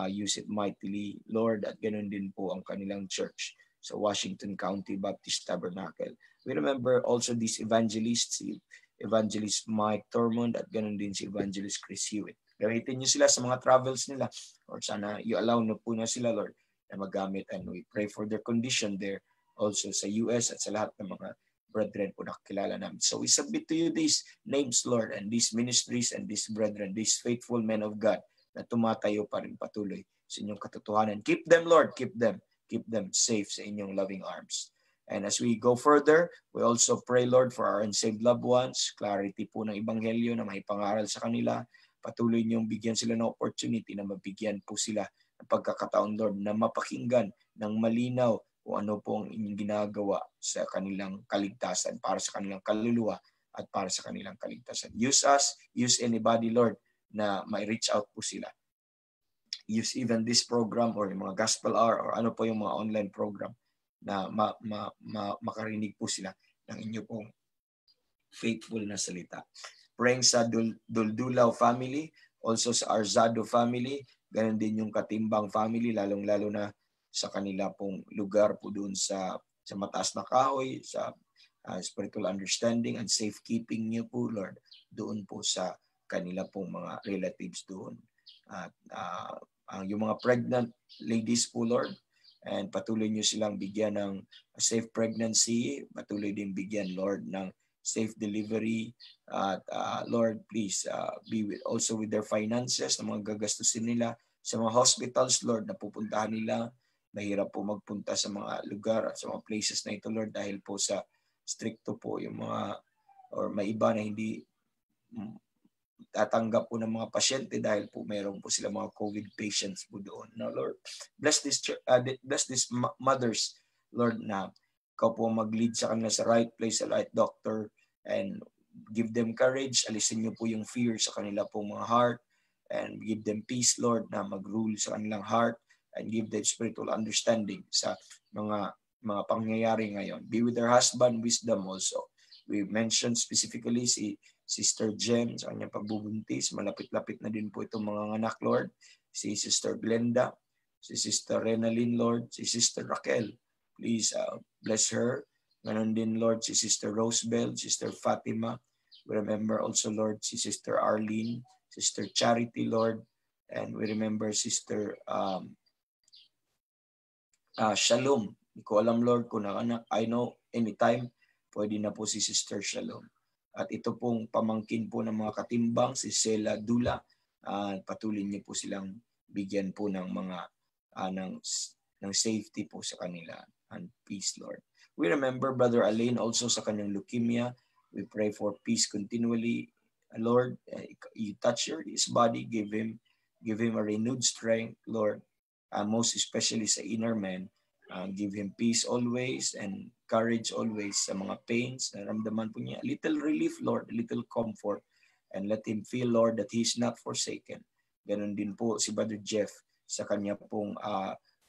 Use it mightily, Lord, at ganoon din po ang kanilang church sa Washington County Baptist Tabernacle. We remember also these evangelists, si Evangelist Mike Tormund at ganoon din si Evangelist Chris Hewitt. Gamitin niyo sila sa mga travels nila, or sana you allow na po na sila, Lord, na magamit, and we pray for their condition there also sa US at sa lahat ng mga brethren po nakilala namin. So we submit to you these names, Lord, and these ministries and these brethren, these faithful men of God na tumatayo pa rin patuloy sa inyong katotohanan. Keep them, Lord, keep them safe sa inyong loving arms. And as we go further, we also pray, Lord, for our unsaved loved ones, clarity po ng Ebanghelyo na may pangaral sa kanila. Patuloy niyong bigyan sila ng opportunity na mabigyan po sila ng pagkakataon, Lord, na mapakinggan ng malinaw kung ano po ang inyong ginagawa sa kanilang kaligtasan, para sa kanilang kaluluwa at para sa kanilang kaligtasan. Use us, use anybody, Lord, na may reach out po sila. Use even this program or yung mga gospel hour or ano po yung mga online program na makarinig po sila ng inyo pong faithful na salita. Praying sa Duldulaw family, also sa Arzado family, ganun din yung Katimbang family, lalong-lalo na sa kanila pong lugar po doon sa mataas na kahoy, sa spiritual understanding and safekeeping niyo po, Lord, doon po sa kanila pong mga relatives doon. At yung mga pregnant ladies po, Lord, and patuloy niyo silang bigyan ng safe pregnancy, patuloy din bigyan, Lord, ng safe delivery. At Lord, please be also with their finances, na mga gagastusin nila sa mga hospitals, Lord, na pupuntahan nila. Mahirap po magpunta sa mga lugar at sa mga places na ito, Lord, dahil po sa stricto po yung mga, or may iba na hindi tatanggap po ng mga pasyente dahil po meron po sila mga COVID patients po doon. Now, Lord, bless these mothers, Lord, na ikaw po mag-lead sa kanila sa right place, sa right doctor, and give them courage. Alisin niyo po yung fear sa kanila pong mga heart, and give them peace, Lord, na mag-rule sa kanilang heart, and give them spiritual understanding sa mga pangyayari ngayon. Be with their husband, wisdom also. We mentioned specifically si Sister Jem sa kanyang pagbubuntis. Malapit-lapit na din po itong mga anak, Lord. Si Sister Glenda, si Sister Renalyn, Lord, si Sister Raquel. Please bless her. Ganon din, Lord, si Sister Rosebel, Sister Fatima. We remember also, Lord, si Sister Arlene, Sister Charity, Lord. And we remember Sister Shalom. Hindi ko alam, Lord, kung anak. I know anytime pwede na po si Sister Shalom. At ito pong pamangkin po ng mga Katimbang, si Sela Dula. Patuloy niyo po silang bigyan po ng mga ng safety po sa kanila and peace, Lord. We remember Brother Alain also sa kanyang leukemia. We pray for peace continually. Lord, you touch his body, give him a renewed strength, Lord. Most especially sa inner man. Give him peace always and courage always sa mga pains na ramdaman po niya. A little relief, Lord, a little comfort, and let him feel, Lord, that he is not forsaken. Ganon din po si Brother Jeff sa kanya pong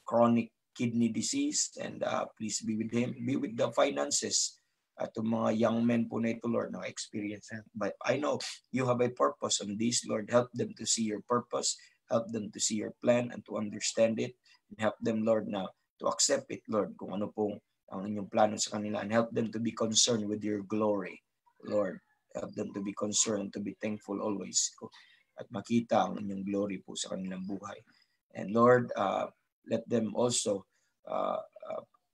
chronic kidney disease, and please be with him, be with the finances at mga young men po na ito, Lord, na experience. But I know you have a purpose on this, Lord. Help them to see your purpose, help them to see your plan and to understand it, and help them, Lord, now to accept it, Lord, kung ano pong ang inyong plano sa kanila, and help them to be concerned with your glory, Lord. Help them to be concerned, to be thankful always, at makita ang inyong glory po sa kanilang buhay. And Lord, let them also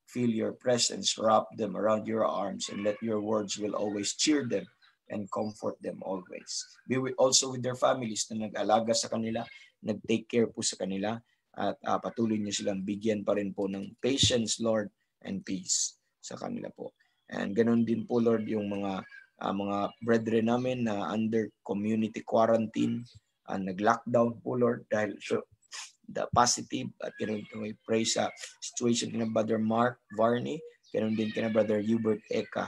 feel your presence, wrap them around your arms, and let your words will always cheer them and comfort them always. Be also with their families na nag-alaga sa kanila, nag-take care po sa kanila, at patuloy niyo silang bigyan pa rin po ng patience, Lord, and peace sa kanila po. And ganoon din po, Lord, yung mga brethren namin na under community quarantine, nag-lockdown po, Lord, dahil the positive, at ganoon we pray sa situation ng Brother Mark Varney, ganoon din kina Brother Hubert Eka,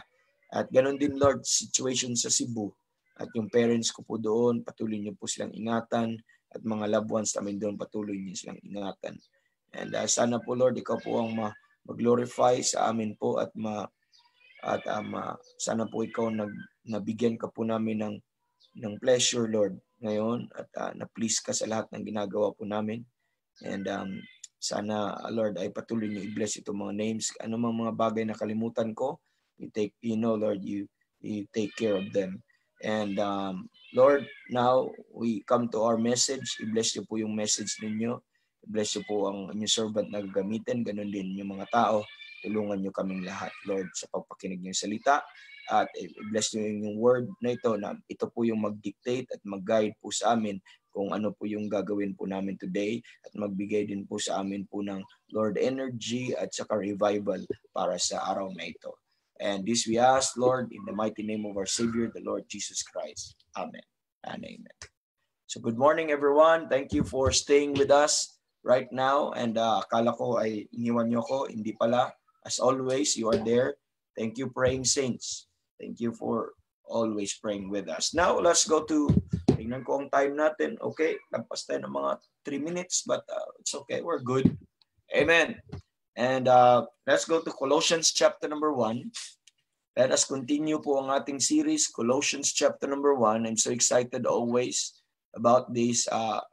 at ganoon din, Lord, situation sa Cebu, at yung parents ko po doon, patuloy niyo po silang ingatan, at mga loved ones namin doon, patuloy niyo silang ingatan. And sana po, Lord, ikaw po ang mag-glorify sa amin po, at sana po ikaw nabigyan ka po namin ng pleasure, Lord, ngayon, at na-please ka sa lahat ng ginagawa po namin. And sana, Lord, ay patuloy niyo i-bless itong mga names. Ano mga bagay na kalimutan ko, Lord, you take care of them. And Lord, now we come to our message. I-bless niyo po yung message ninyo. I-bless niyo po ang inyong servant na gagamitin. Ganon din yung mga tao. Tulungan niyo kaming lahat, Lord, sa pagpakinig ng salita. At i-bless niyo yung word na ito, na ito po yung mag-dictate at mag-guide po sa amin kung ano po yung gagawin po namin today, at magbigay din po sa amin po ng, Lord, energy at saka revival para sa araw na ito. And this we ask, Lord, in the mighty name of our Savior, the Lord Jesus Christ. Amen and amen. So good morning, everyone. Thank you for staying with us right now. And akala ko ay iniwan niyo ko. Hindi pala. As always, you are there. Thank you, praying saints. Thank you for always praying with us. Now, let's go to, tingnan ko ang time natin. Okay, lampas tayo ng mga 3 minutes, but it's okay. We're good. Amen. And let's go to Colossians chapter number 1. Let us continue po ang ating series, Colossians chapter number 1. I'm so excited always about this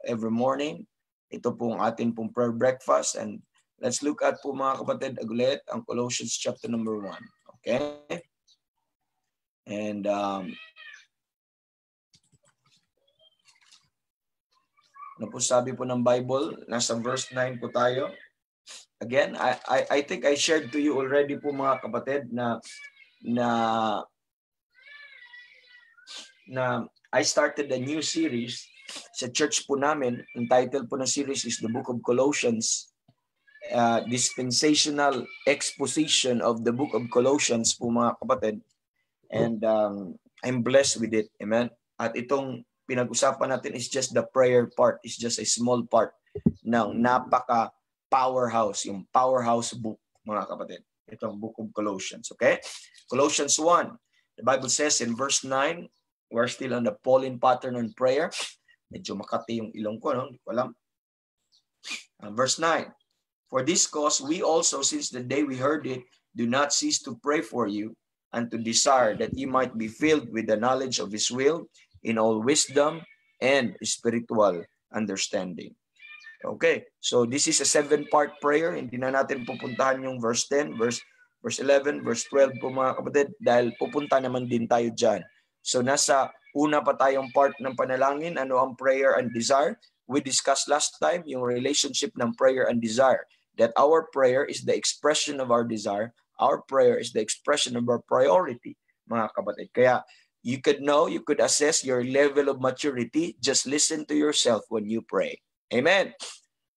every morning. Ito po ang ating pong prayer breakfast. And let's look at po mga kapatid ulit ang Colossians chapter number 1. Okay? And ano po sabi po ng Bible? Nasa verse 9 po tayo. Again, I think I shared to you already po mga kapatid na I started a new series sa church po namin. Ang title po ng series is The Book of Colossians, Dispensational Exposition of the Book of Colossians po mga kapatid. And I'm blessed with it. Amen. At itong pinag-usapan natin is just the prayer part. It's just a small part ng napaka-powerhouse, yung powerhouse book mga kapatid. Itong Book of Colossians. Okay? Colossians 1. The Bible says in verse 9, we're still on the Pauline pattern on prayer. Medyo makati yung ilong ko, no? Hindi ko alam. Verse 9. For this cause, we also, since the day we heard it, do not cease to pray for you and to desire that you might be filled with the knowledge of His will in all wisdom and spiritual understanding. Okay, so this is a 7-part prayer. Hindi na natin pupuntahan yung verse 10, verse 11, verse 12 po mga kapatid dahil pupunta naman din tayo dyan. So nasa una pa tayong part ng panalangin, ano ang prayer and desire. We discussed last time yung relationship ng prayer and desire. That our prayer is the expression of our desire. Our prayer is the expression of our priority, mga kapatid. Kaya you could know, you could assess your level of maturity. Just listen to yourself when you pray. Amen.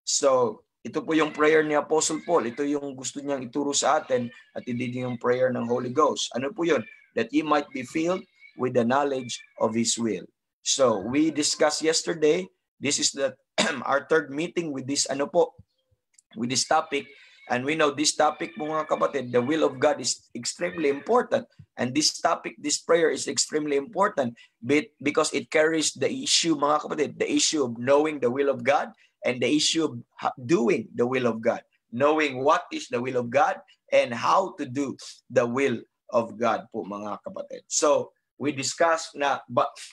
So, ito po yung prayer ni Apostle Paul. Ito yung gusto niyang ituro sa atin at hindi yung prayer ng Holy Ghost. Ano po yun? That you might be filled with the knowledge of His will. So, we discussed yesterday, this is our third meeting with this with this topic. And we know this topic mga kapatid, the will of God is extremely important. And this topic, this prayer is extremely important because it carries the issue mga kapatid, the issue of knowing the will of God and the issue of doing the will of God. Knowing what is the will of God and how to do the will of God po mga kapatid. So, we discussed na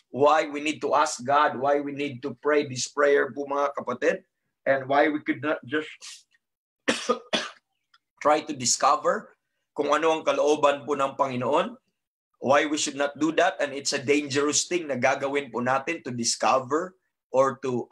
why we need to ask God, why we need to pray this prayer po mga kapatid, and why we could not just try to discover kung ano ang kalooban po ng Panginoon, why we should not do that, and it's a dangerous thing na gagawin po natin to discover or to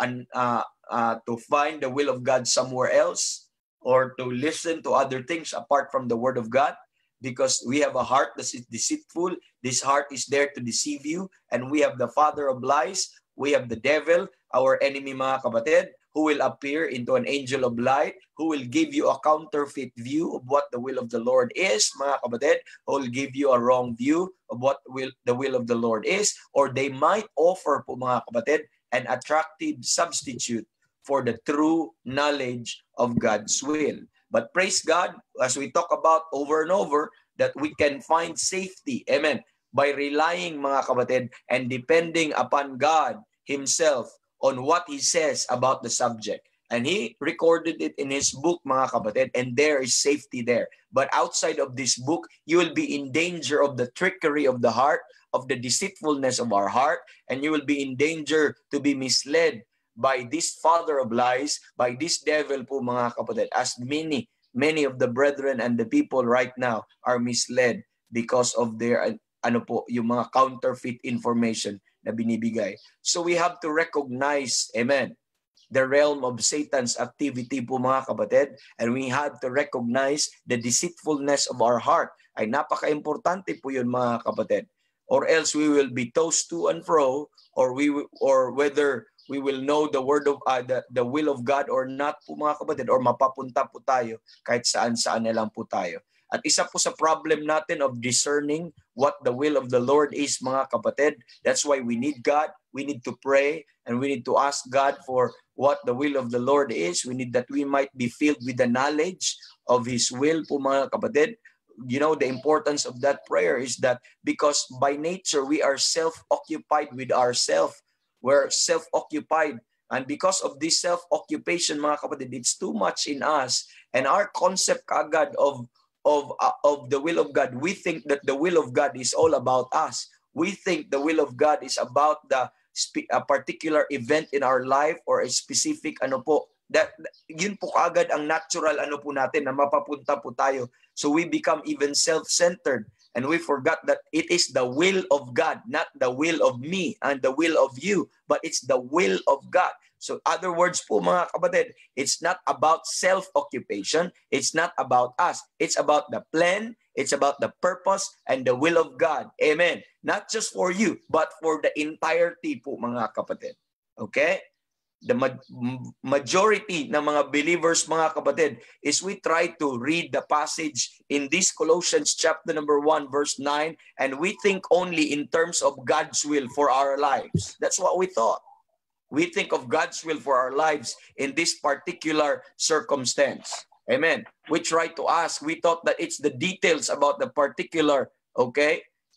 find the will of God somewhere else or to listen to other things apart from the Word of God, because we have a heart that is deceitful. This heart is there to deceive you, and we have the father of lies. We have the devil, our enemy mga kapatid, who will appear into an angel of light, who will give you a counterfeit view of what the will of the Lord is, mga kapatid, who will give you a wrong view of what the will of the Lord is, or they might offer po mga kapatid an attractive substitute for the true knowledge of God's will. But praise God, as we talk about over and over, that we can find safety, amen, by relying mga kapatid and depending upon God Himself on what He says about the subject. And He recorded it in His book, mga kapatid, and there is safety there. But outside of this book, you will be in danger of the trickery of the heart, of the deceitfulness of our heart, and you will be in danger to be misled by this father of lies, by this devil po mga kapatid, as many of the brethren and the people right now are misled because of their yung mga counterfeit information na binibigay. So we have to recognize, amen, the realm of Satan's activity po mga kapatid, and we have to recognize the deceitfulness of our heart. Ay napaka-importante po yun mga kapatid. Or else we will be tossed to and fro, or whether we will know the word of the will of God or not po mga kapatid, or mapapunta po tayo kahit saan-saan na lang po tayo. At isa po sa problem natin of discerning what the will of the Lord is mga kapatid, that's why we need God, we need to pray, and we need to ask God for what the will of the Lord is. We need that we might be filled with the knowledge of His will po mga kapatid. You know, the importance of that prayer is that because by nature we are self-occupied with ourselves. We're self-occupied. And because of this self-occupation, mga kapatid, it's too much in us. And our concept kaagad of of the will of God, we think that the will of God is all about us. We think the will of God is about a particular event in our life or a specific yun po kaagad ang natural natin na mapapunta po tayo. So we become even self-centered and we forgot that it is the will of God, not the will of me and the will of you, but it's the will of God. So other words po mga kapatid, it's not about self-occupation, it's not about us, it's about the plan, it's about the purpose and the will of God. Amen. Not just for you, but for the entirety po mga kapatid. Okay? The majority ng mga believers mga kapatid is we try to read the passage in this Colossians chapter number 1 verse 9 and we think only in terms of God's will for our lives. That's what we thought. We think of God's will for our lives in this particular circumstance. Amen. We try to ask, we thought that it's the details about the particular,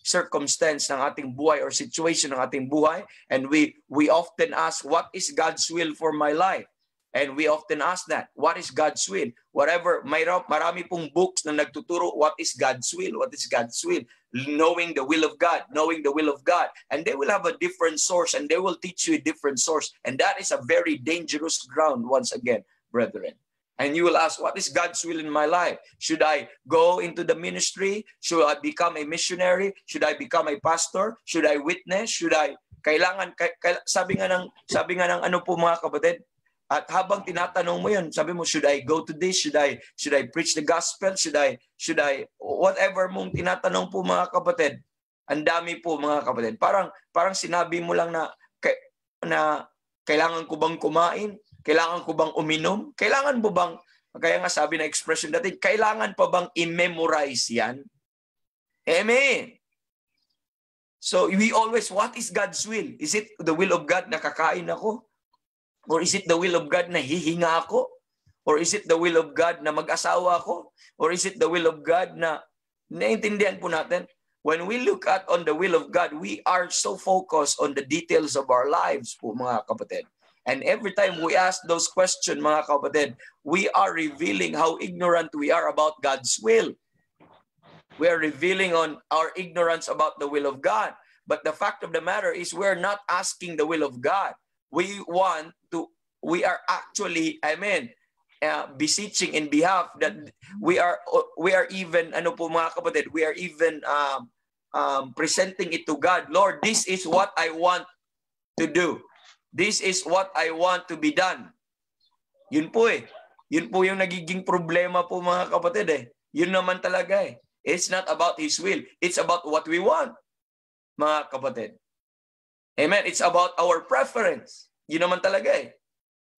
circumstance ng ating buhay or situation ng ating buhay. And we often ask, what is God's will for my life? And we often ask that, what is God's will? Whatever, marami pong books na nagtuturo, what is God's will? What is God's will? Knowing the will of God, knowing the will of God. And they will have a different source and they will teach you a different source. And that is a very dangerous ground once again, brethren. And you will ask, what is God's will in my life? Should I go into the ministry? Should I become a missionary? Should I become a pastor? Should I witness? Should I, sabi nga ng mga kapatid, at habang tinatanong mo yun, sabi mo, should I go to this? Should I preach the gospel? Should I, whatever mong tinatanong po mga kapatid, ang dami po mga kapatid. Parang sinabi mo lang na kailangan ko bang kumain? Kailangan ko bang uminom? Kailangan mo bang, kaya nga sabi na expression natin, kailangan pa bang i-memorize yan? Amen. So we always, what is God's will? Is it the will of God na kakain ako? Or is it the will of God na hihinga ako? Or is it the will of God na mag-asawa ako? Or is it the will of God na naintindihan po natin? When we look at on the will of God, we are so focused on the details of our lives po mga kapatid. And every time we ask those questions mga kapatid, we are revealing how ignorant we are about God's will. We are revealing on our ignorance about the will of God. But the fact of the matter is we're not asking the will of God. We are actually, beseeching in behalf that we are even, mga kapatid, we are even presenting it to God. Lord, this is what I want to do. This is what I want to be done. Yun po Yun po yung nagiging problema po mga kapatid Yun naman talaga It's not about His will. It's about what we want, mga kapatid. Amen. It's about our preference. Yun naman talaga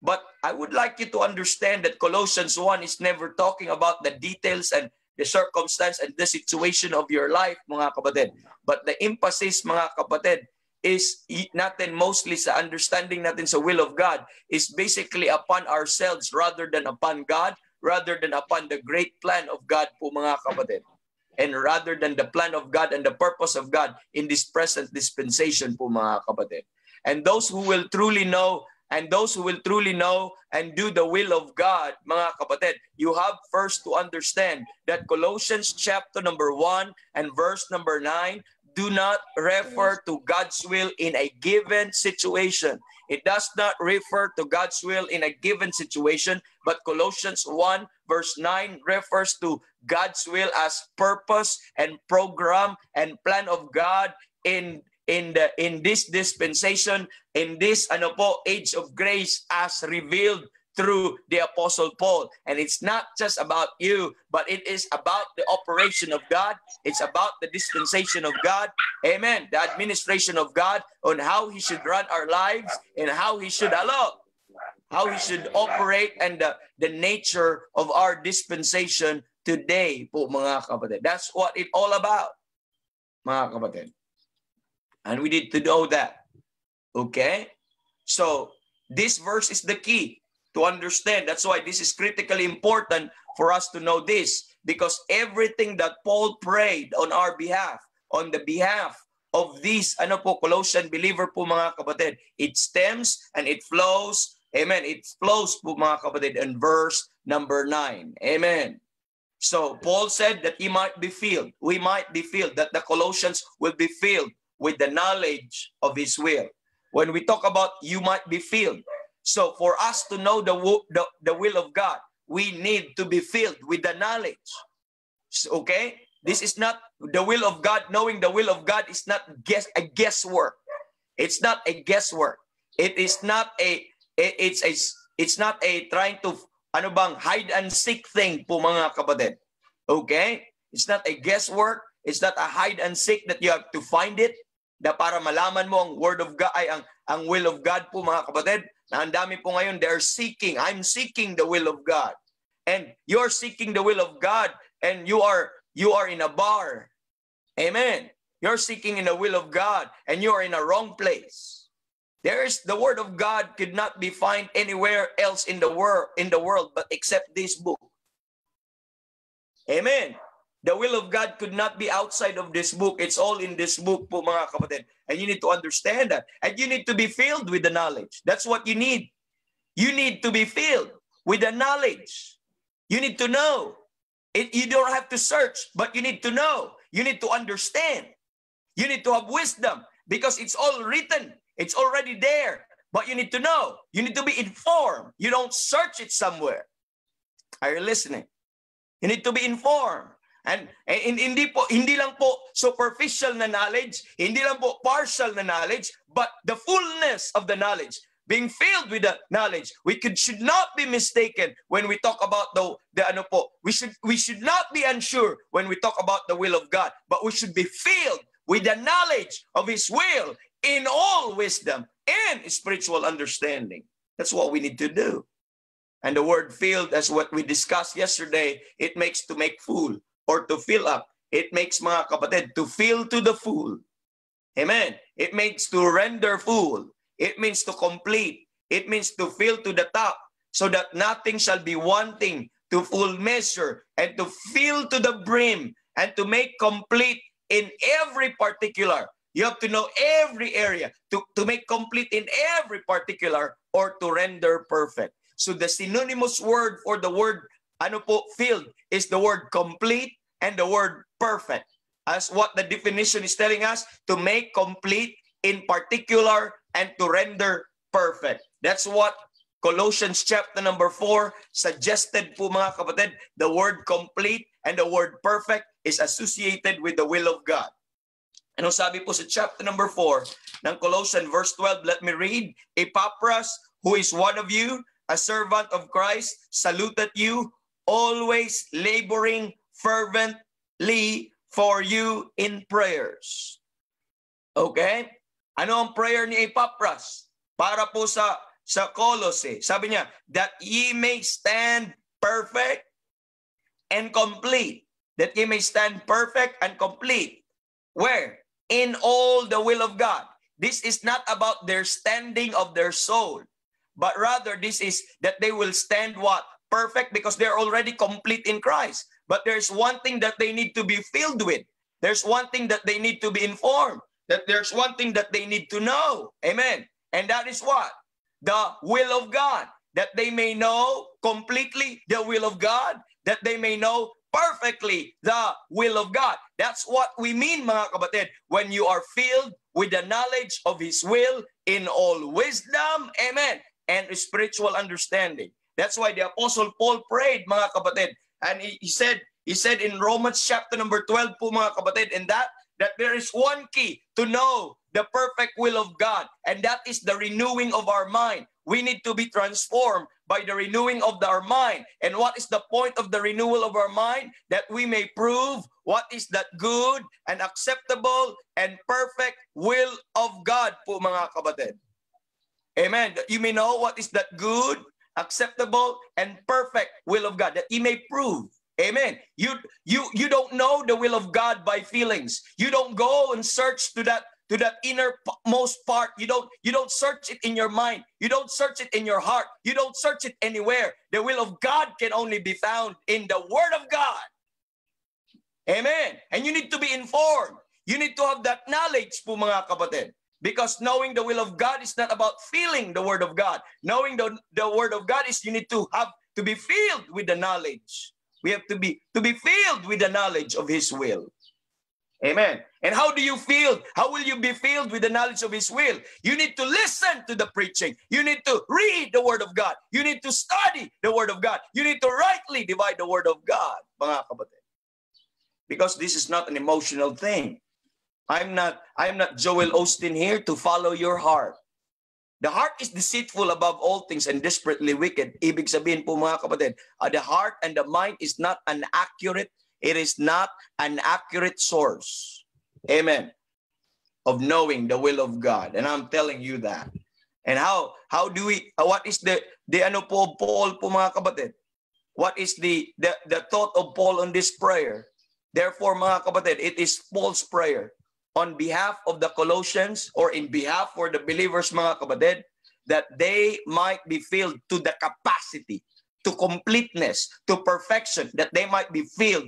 But I would like you to understand that Colossians 1 is never talking about the details and the circumstance and the situation of your life, mga kapatid. But the emphasis, mga kapatid, is natin mostly sa understanding natin sa will of God is basically upon ourselves rather than upon God, rather than upon the great plan of God po, mga kapatid. And rather than the plan of God and the purpose of God in this present dispensation po mga kapatid. And those who will truly know and do the will of God, mga kapatid, you have first to understand that Colossians chapter number 1 and verse number 9 do not refer to God's will in a given situation. It does not refer to God's will in a given situation, but Colossians 1 verse 9 refers to God's will as purpose and program and plan of God in this dispensation, in this age of grace as revealed through the Apostle Paul. And it's not just about you, but it is about the operation of God. It's about the dispensation of God. Amen. The administration of God on how He should run our lives and how He should operate and the nature of our dispensation today po mga kapatid. That's what it's all about, mga kapatid. And we need to know that. Okay? So, this verse is the key to understand. That's why this is critically important for us to know this. Because everything that Paul prayed on our behalf, on the behalf of these Colossian believer po mga kapatid, it stems and it flows. Amen. It flows po mga kapatid in verse number 9. Amen. So Paul said that he might be filled. We might be filled, that the Colossians will be filled with the knowledge of his will. When we talk about you might be filled, so for us to know the will of God, we need to be filled with the knowledge. Okay? This is not the will of God. Knowing the will of God is not a guesswork. It's not a guesswork. It is not it's not a trying to hide and seek thing po mga kapatid. Okay? It's not a guesswork. It's not a hide and seek that you have to find it. Na para malaman mo ang word of God ay ang will of God po mga kapatid. Na ang dami po ngayon they're seeking. I'm seeking the will of God. And you're seeking the will of God and you are in a bar. Amen. You're seeking in the will of God and you are in a wrong place. The word of God could not be found anywhere else in the world but except this book. Amen. The will of God could not be outside of this book. It's all in this book po mga kapatid. And you need to understand that. And you need to be filled with the knowledge. That's what you need. You need to be filled with the knowledge. You need to know. You don't have to search, but you need to know. You need to understand. You need to have wisdom because it's all written. It's already there. But you need to know. You need to be informed. You don't search it somewhere. Are you listening? You need to be informed. And hindi lang po superficial na knowledge, hindi lang po partial na knowledge, but the fullness of the knowledge. Being filled with the knowledge. Should not be mistaken when we talk about we should not be unsure when we talk about the will of God, but we should be filled with the knowledge of his will in all wisdom and spiritual understanding. That's what we need to do. And the word filled, as what we discussed yesterday, it makes to make full or to fill up. It makes mga kapatid to fill to the full. Amen. It means to render full. It means to complete. It means to fill to the top so that nothing shall be wanting, to full measure and to fill to the brim and to make complete in every particular. You have to know every area to make complete in every particular or to render perfect. So the synonymous word for the word filled is the word complete and the word perfect. As what the definition is telling us, to make complete in particular and to render perfect. That's what Colossians chapter number 4 suggested po mga kapatid. The word complete and the word perfect is associated with the will of God. Ano sabi po sa chapter number 4 ng Colossians verse 12? Let me read. Epaphras, who is one of you, a servant of Christ, saluted you, always laboring fervently for you in prayers. Okay? Ano ang prayer ni Epaphras? Para po sa Colossae. Sabi niya, that ye may stand perfect and complete. That ye may stand perfect and complete. Where? In all the will of God. This is not about their standing of their soul, but rather this is that they will stand what? Perfect, because they're already complete in Christ. But there's one thing that they need to be filled with. There's one thing that they need to be informed. That there's one thing that they need to know. Amen. And that is what? The will of God. That they may know completely the will of God. That they may know perfectly the will of God. That's what we mean, mga kapatid, when you are filled with the knowledge of his will in all wisdom, amen, and spiritual understanding. That's why the Apostle Paul prayed, mga kapatid, and he said in Romans chapter number 12 po, mga kapatid, and that there is one key to know the perfect will of God, and that is the renewing of our mind. We need to be transformed by the renewing of our mind. And what is the point of the renewal of our mind? That we may prove what is that good and acceptable and perfect will of God po, mga kapatid. Amen. That you may know what is that good, acceptable, and perfect will of God. That you may prove. Amen. You don't know the will of God by feelings. You don't go and search to that innermost part. You don't search it in your mind. You don't search it in your heart. You don't search it anywhere. The will of God can only be found in the Word of God. Amen. And you need to be informed. You need to have that knowledge po, mga kapatid. Because knowing the will of God is not about feeling the Word of God. Knowing the Word of God is you need to have to be filled with the knowledge. We have to be filled with the knowledge of His will. Amen. And how do you feel? How will you be filled with the knowledge of His will? You need to listen to the preaching. You need to read the Word of God. You need to study the Word of God. You need to rightly divide the Word of God, mga kapatid. Because this is not an emotional thing. I'm not Joel Osteen here to follow your heart. The heart is deceitful above all things and desperately wicked. Ibig sabihin po mga kapatid, the heart and the mind is not an accurate. It is not an accurate source, amen, of knowing the will of God. And I'm telling you that. And how do we, what is the ano po Paul po mga kapatid? What is the thought of Paul on this prayer? Therefore mga kapatid, it is Paul's prayer on behalf of the Colossians or in behalf for the believers mga kapatid, that they might be filled to the capacity, to completeness, to perfection, that they might be filled,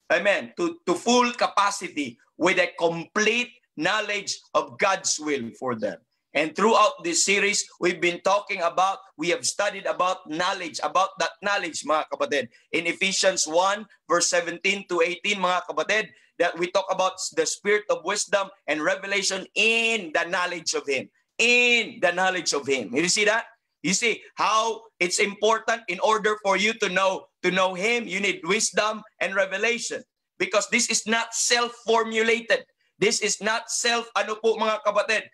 amen, to full capacity with a complete knowledge of God's will for them. And throughout this series, we've been talking about, we have studied about knowledge, about that knowledge, mga kapatid. In Ephesians 1, verse 17 to 18, mga kapatid, that we talk about the spirit of wisdom and revelation in the knowledge of Him. In the knowledge of Him. You see that? You see how it's important in order for you to know Him, you need wisdom and revelation. Because this is not self-formulated. This is not ano po mga kapatid,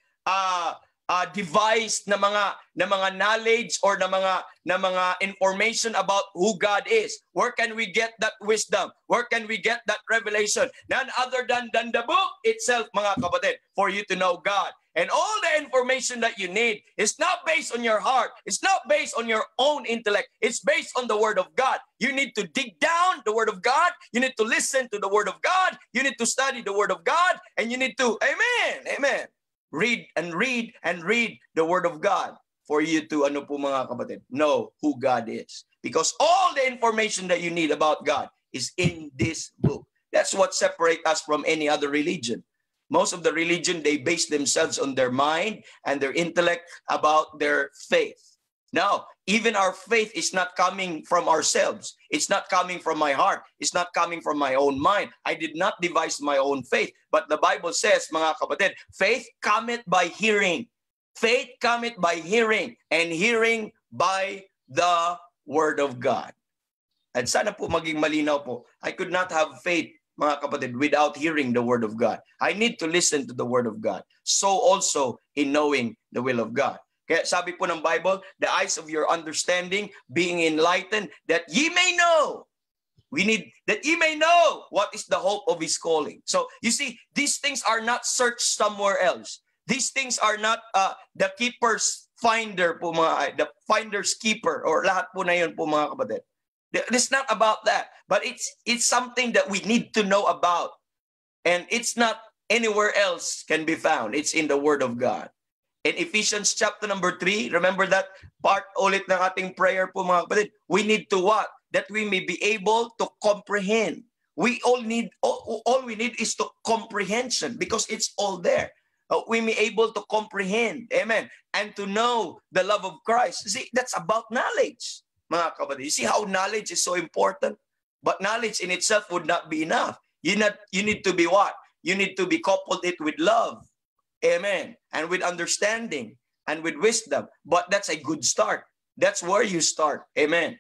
devised na mga knowledge or na mga information about who God is. Where can we get that wisdom? Where can we get that revelation? None other than the book itself, mga kapatid, for you to know God. And all the information that you need is not based on your heart. It's not based on your own intellect. It's based on the Word of God. You need to dig down the Word of God. You need to listen to the Word of God. You need to study the Word of God. And you need to, amen, read the Word of God for you to, ano po mga kapatid, know who God is. Because all the information that you need about God is in this book. That's what separates us from any other religion. Most of the religion, they base themselves on their mind and their intellect about their faith. Now, even our faith is not coming from ourselves. It's not coming from my heart. It's not coming from my own mind. I did not devise my own faith. But the Bible says, mga kapatid, faith cometh by hearing. Faith cometh by hearing, and hearing by the Word of God. At sana po maging malinaw po, I could not have faith, mga kapatid, without hearing the Word of God. I need to listen to the Word of God. So also in knowing the will of God. Kaya sabi po ng Bible, the eyes of your understanding being enlightened, that ye may know. We need that ye may know what is the hope of His calling. So you see, these things are not searched somewhere else. These things are not the keeper's finder po mga, the finder's keeper, or lahat po na yun po mga kapatid. It's not about that, but it's something that we need to know about. And it's not anywhere else can be found. It's in the Word of God. In Ephesians chapter number 3, remember that part ulit ng ating prayer po mga kapatid. We need to what? That we may be able to comprehend. All we need is to comprehension, because it's all there. We may be able to comprehend, amen, and to know the love of Christ. See, that's about knowledge. Mga kapatid, you see how knowledge is so important? But knowledge in itself would not be enough. You need to be what? You need to be coupled it with love. Amen. And with understanding and with wisdom. But that's a good start. That's where you start. Amen.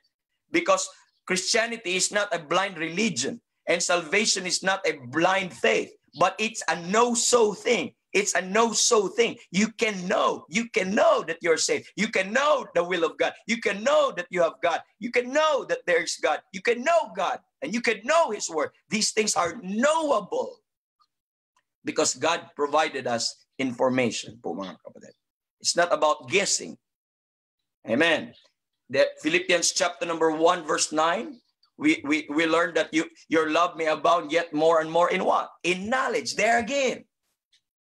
Because Christianity is not a blind religion. And salvation is not a blind faith. But it's a no-so thing. It's a no-so thing. You can know that you're saved. You can know the will of God. You can know that you have God. You can know that there's God. You can know God, and you can know His Word. These things are knowable because God provided us information po mga kapatid. It's not about guessing. Amen. The Philippians chapter number 1 verse 9, we learned that your love may abound yet more and more in what? In knowledge. There again.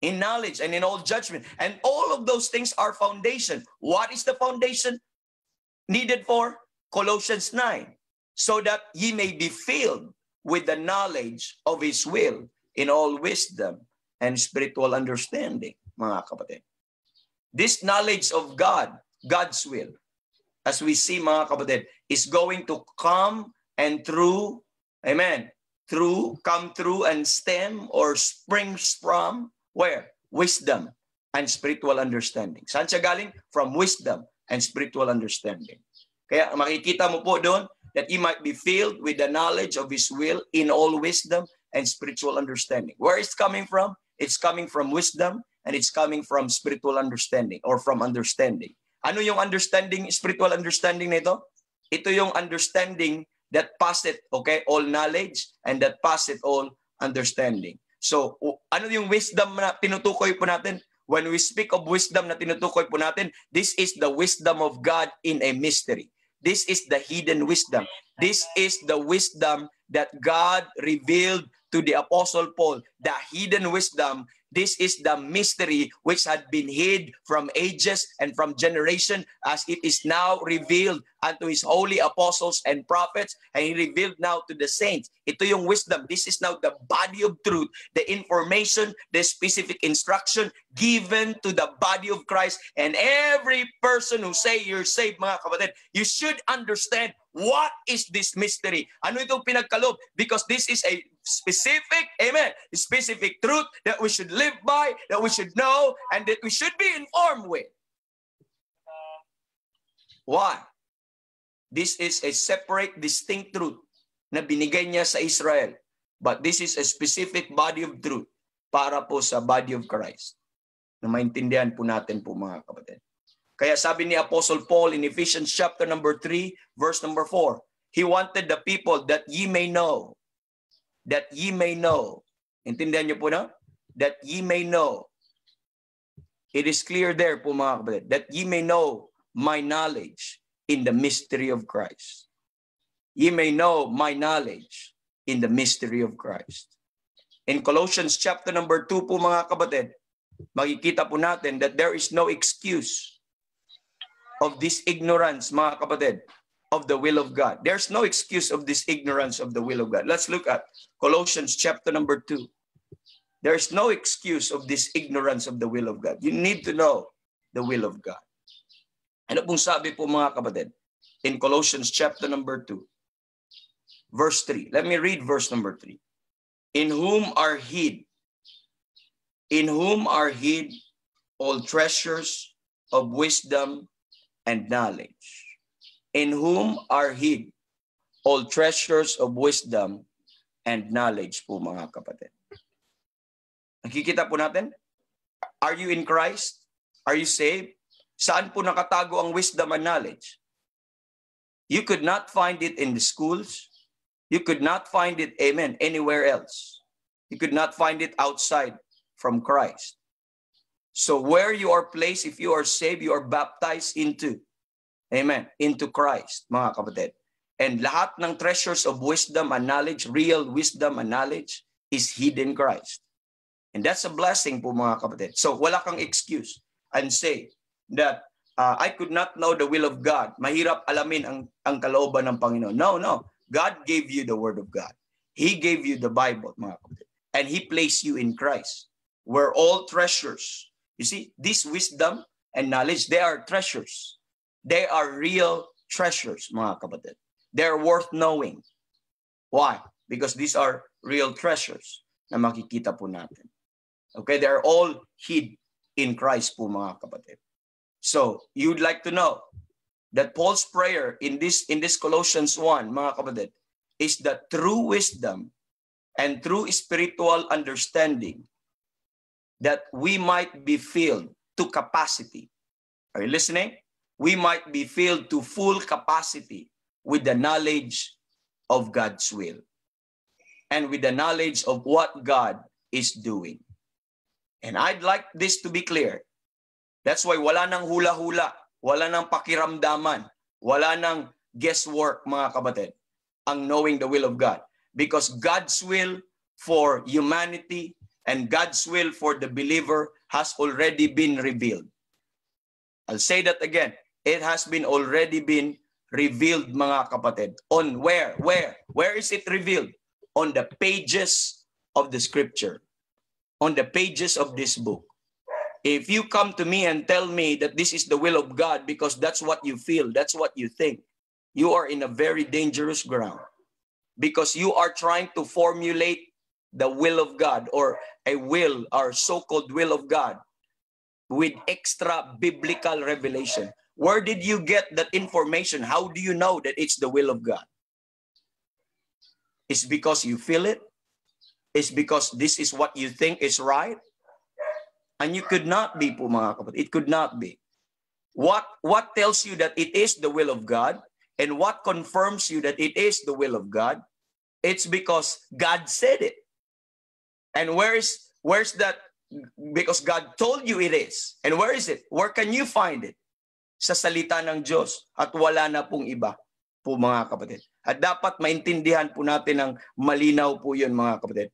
In knowledge and in all judgment. And all of those things are foundation. What is the foundation needed for? Colossians 9. So that ye may be filled with the knowledge of His will in all wisdom and spiritual understanding, mga kapatid. This knowledge of God, God's will, as we see mga kapatid, is going to come and through, amen, come through and stem or springs from, where? Wisdom and spiritual understanding. Saan siya galing? From wisdom and spiritual understanding. Kaya makikita mo po doon that you might be filled with the knowledge of His will in all wisdom and spiritual understanding. Where it's coming from? It's coming from wisdom and it's coming from spiritual understanding or from understanding. Ano yung understanding, spiritual understanding nito? Ito yung understanding that passeth, okay, all knowledge and that passeth all understanding. So, ano yung wisdom na tinutukoy po natin? When we speak of wisdom na tinutukoy po natin, this is the wisdom of God in a mystery. This is the hidden wisdom. This is the wisdom that God revealed to the Apostle Paul. The hidden wisdom. This is the mystery which had been hid from ages and from generation, as it is now revealed unto His holy apostles and prophets, and He revealed now to the saints. Ito yung wisdom. This is now the body of truth, the information, the specific instruction given to the body of Christ. And every person who say you're saved, mga kapatid, you should understand what is this mystery. Ano itong pinagkaloob? Because this is a specific, amen, specific truth that we should live by, that we should know, and that we should be informed with. Why? This is a separate, distinct truth na binigay niya sa Israel. But this is a specific body of truth para po sa body of Christ. Na maintindihan po natin po, mga kapatid. Kaya sabi ni Apostle Paul in Ephesians chapter number 3, verse number 4, he wanted the people that ye may know. That ye may know. Intindihan niyo po na? That ye may know. It is clear there po, mga kapatid. That ye may know my knowledge in the mystery of Christ. Ye may know my knowledge in the mystery of Christ. In Colossians chapter number 2 po, mga kapatid, makikita po natin that there is no excuse of this ignorance, mga kapatid, of the will of God. There's no excuse of this ignorance of the will of God. Let's look at Colossians chapter number 2. There's no excuse of this ignorance of the will of God. You need to know the will of God. Ano pong sabi po, mga kapatid? In Colossians chapter number 2, verse 3. Let me read verse number 3. In whom are hid all treasures of wisdom and knowledge. In whom are hid all treasures of wisdom and knowledge po, mga kapatid. Nakikita po natin? Are you in Christ? Are you saved? Saan po nakatago ang wisdom and knowledge? You could not find it in the schools. You could not find it, amen, anywhere else. You could not find it outside from Christ. So where you are placed, if you are saved, you are baptized into, amen, into Christ, mga kapatid. And lahat ng treasures of wisdom and knowledge, real wisdom and knowledge, is hidden in Christ. And that's a blessing po, mga kapatid. So wala kang excuse and say that I could not know the will of God. Mahirap alamin ang kalooban ng Panginoon. No. God gave you the Word of God. He gave you the Bible, mga kapatid. And He placed you in Christ, where all treasures, you see, this wisdom and knowledge, they are treasures. They are real treasures, mga kapatid. They're worth knowing. Why? Because these are real treasures na makikita po natin. Okay, they're all hid in Christ po, mga kapatid. So, you'd like to know that Paul's prayer in this Colossians 1, mga kapatid, is that through wisdom and through spiritual understanding, that we might be filled to capacity. Are you listening? We might be filled to full capacity with the knowledge of God's will and with the knowledge of what God is doing. And I'd like this to be clear. That's why wala nang hula-hula, wala nang pakiramdaman, wala nang guesswork, mga kapatid, ang knowing the will of God. Because God's will for humanity and God's will for the believer has already been revealed. I'll say that again. It has been already been revealed, mga kapatid. On where? Where is it revealed? On the pages of the scripture. On the pages of this book. If you come to me and tell me that this is the will of God because that's what you feel, that's what you think, you are in a very dangerous ground. because you are trying to formulate the will of God or a will or so-called will of God with extra biblical revelation. Where did you get that information? How do you know that it's the will of God? It's because you feel it? It's because this is what you think is right? And you could not be po mga kapatid. It could not be. What tells you that it is the will of God and what confirms you that it is the will of God? It's because God said it. And where's that? Because God told you it is. And where is it? Where can you find it? Sa salita ng Diyos. At wala na pong iba po mga kapatid. At dapat maintindihan po natin ng malinaw po yun mga kapatid.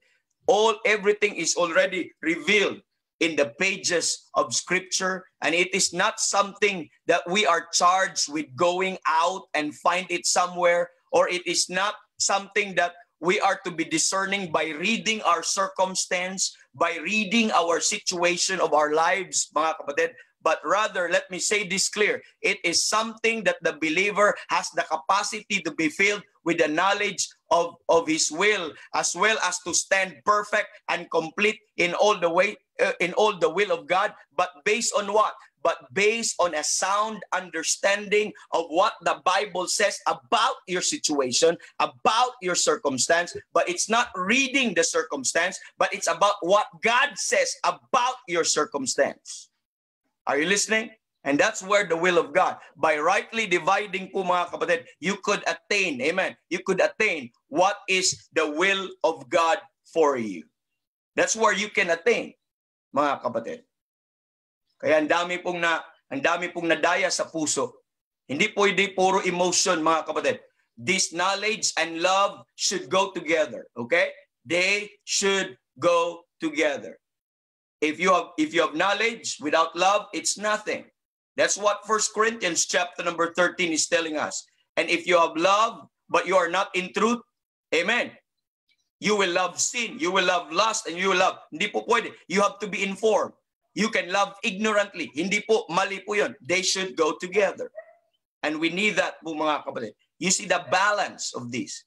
Everything is already revealed in the pages of Scripture, and it is not something that we are charged with going out and find it somewhere, or it is not something that we are to be discerning by reading our circumstance, by reading our situation of our lives, mga kapatid. But rather, let me say this clear, it is something that the believer has the capacity to be filled with the knowledge of his will, as well as to stand perfect and complete in all the way, in all the will of God. But based on what? But based on a sound understanding of what the Bible says about your situation, about your circumstance. But it's not reading the circumstance, but it's about what God says about your circumstance. Are you listening? And that's where the will of God, by rightly dividing po mga kapatid, you could attain, amen, you could attain what is the will of God for you. That's where you can attain, mga kapatid. Kaya ang dami pong nadaya sa puso. Hindi pwede puro emotion, mga kapatid. This knowledge and love should go together, okay? They should go together. If you have knowledge without love, it's nothing. That's what 1 Corinthians chapter number 13 is telling us. And if you have love, but you are not in truth, amen, you will love sin, you will love lust, and you will love. Hindi po pwede. You have to be informed. You can love ignorantly. Hindi po, mali po yun. They should go together. And we need that po mga kapatid. You see the balance of this.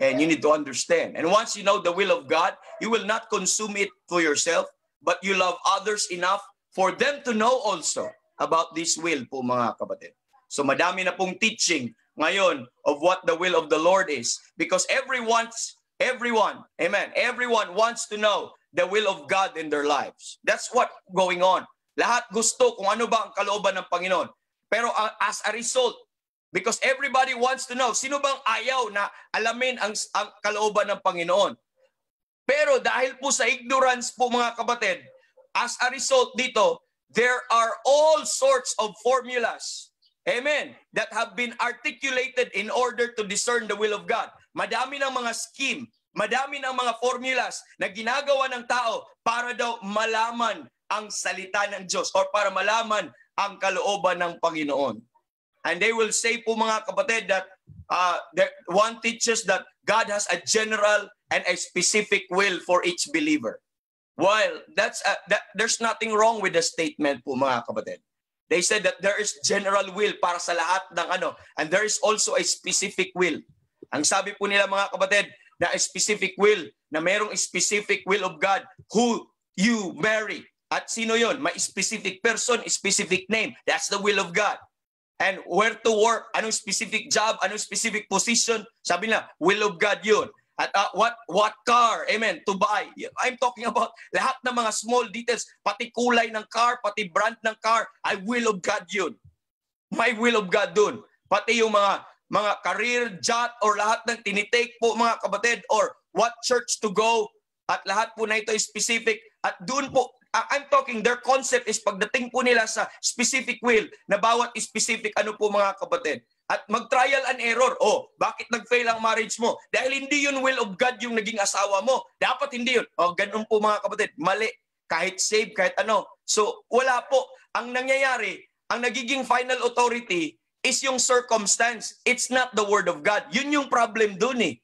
And you need to understand. And once you know the will of God, you will not consume it for yourself, but you love others enough for them to know also about this will po mga kapatid. So madami na pong teaching ngayon of what the will of the Lord is. Because everyone, amen, everyone wants to know the will of God in their lives. That's what going on. Lahat gusto kung ano ba ang kalooban ng Panginoon. Pero as a result, because everybody wants to know, sino bang ayaw na alamin ang kalooban ng Panginoon? Pero dahil po sa ignorance po mga kapatid, as a result dito, there are all sorts of formulas, amen, that have been articulated in order to discern the will of God. Madami ng mga scheme, madami ng mga formulas na ginagawa ng tao para daw malaman ang salita ng Diyos or para malaman ang kalooban ng Panginoon. And they will say po mga kapatid that one teaches that God has a general and a specific will for each believer. Well, there's nothing wrong with the statement po mga kapatid. They said that there is general will para sa lahat ng and there is also a specific will. Ang sabi po nila mga kapatid, na a specific will, na merong specific will of God who you marry. At sino yon? May specific person, specific name. That's the will of God. And where to work, anong specific job, anong specific position, sabi na, will of God yun. At what car, amen, to buy. I'm talking about lahat ng mga small details, pati kulay ng car, pati brand ng car, ay will of God yun. May will of God dun. Pati yung mga career, job, or lahat ng tinitake po mga kapatid, or what church to go, at lahat po na ito is specific. At doon po, I'm talking, their concept is pagdating po nila sa specific will, na bawat specific ano po mga kapatid. At mag-trial and error. Oh, bakit nag-fail ang marriage mo? Dahil hindi yun will of God yung naging asawa mo. Dapat hindi yun. Oh, ganun po mga kapatid. Mali. Kahit save, kahit ano. So, wala po. Ang nangyayari, ang nagiging final authority is yung circumstance. It's not the word of God. Yun yung problem dun eh.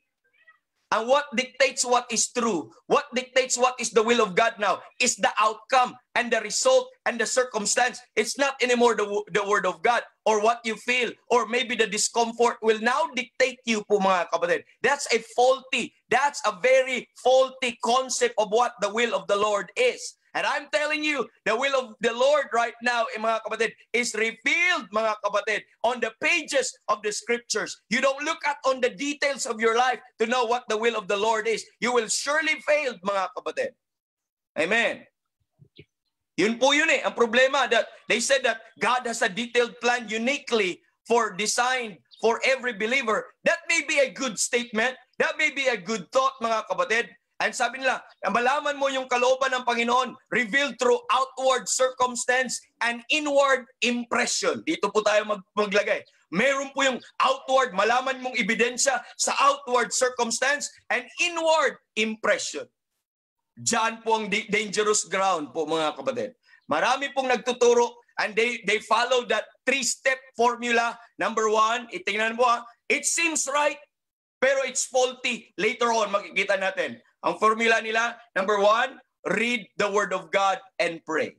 And what dictates what is true, what dictates what is the will of God now, is the outcome and the result and the circumstance. It's not anymore the word of God or what you feel or maybe the discomfort will now dictate you po mga kapatid. That's a very faulty concept of what the will of the Lord is. And I'm telling you, the will of the Lord right now, mga kapatid, is revealed, mga kapatid, on the pages of the scriptures. You don't look at on the details of your life to know what the will of the Lord is. You will surely fail, mga kapatid. Amen. Yun po yun eh. Ang problema that they said that God has a detailed plan uniquely designed for every believer. That may be a good statement. That may be a good thought, mga kapatid. And sabi nila, malaman mo yung kalooban ng Panginoon revealed through outward circumstance and inward impression. Dito po tayo maglagay. Meron po yung outward, malaman mong ebidensya sa outward circumstance and inward impression. Diyan po ang dangerous ground po mga kapatid. Marami pong nagtuturo and they follow that 3-step formula. Number 1, itingnan mo it seems right, pero it's faulty. Later on, makikita natin. Ang formula nila, number 1, read the Word of God and pray.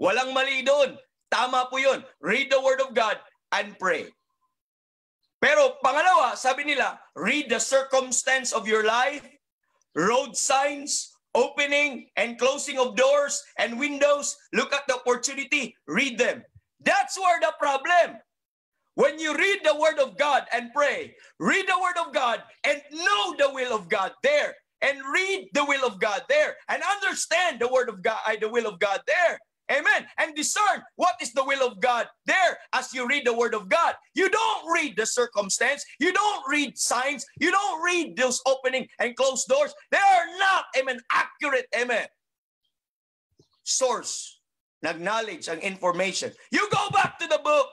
Walang mali doon. Tama po yun. Read the Word of God and pray. Pero pangalawa, sabi nila, read the circumstance of your life, road signs, opening and closing of doors and windows. Look at the opportunity. Read them. That's where the problem. When you read the Word of God and pray, read the Word of God and know the will of God there. And read the will of God there. And understand the word of God, the will of God there. Amen. And discern what is the will of God there as you read the word of God. You don't read the circumstance. You don't read signs. You don't read those opening and closed doors. They are not, amen, accurate, amen, source ng knowledge and information. You go back to the book.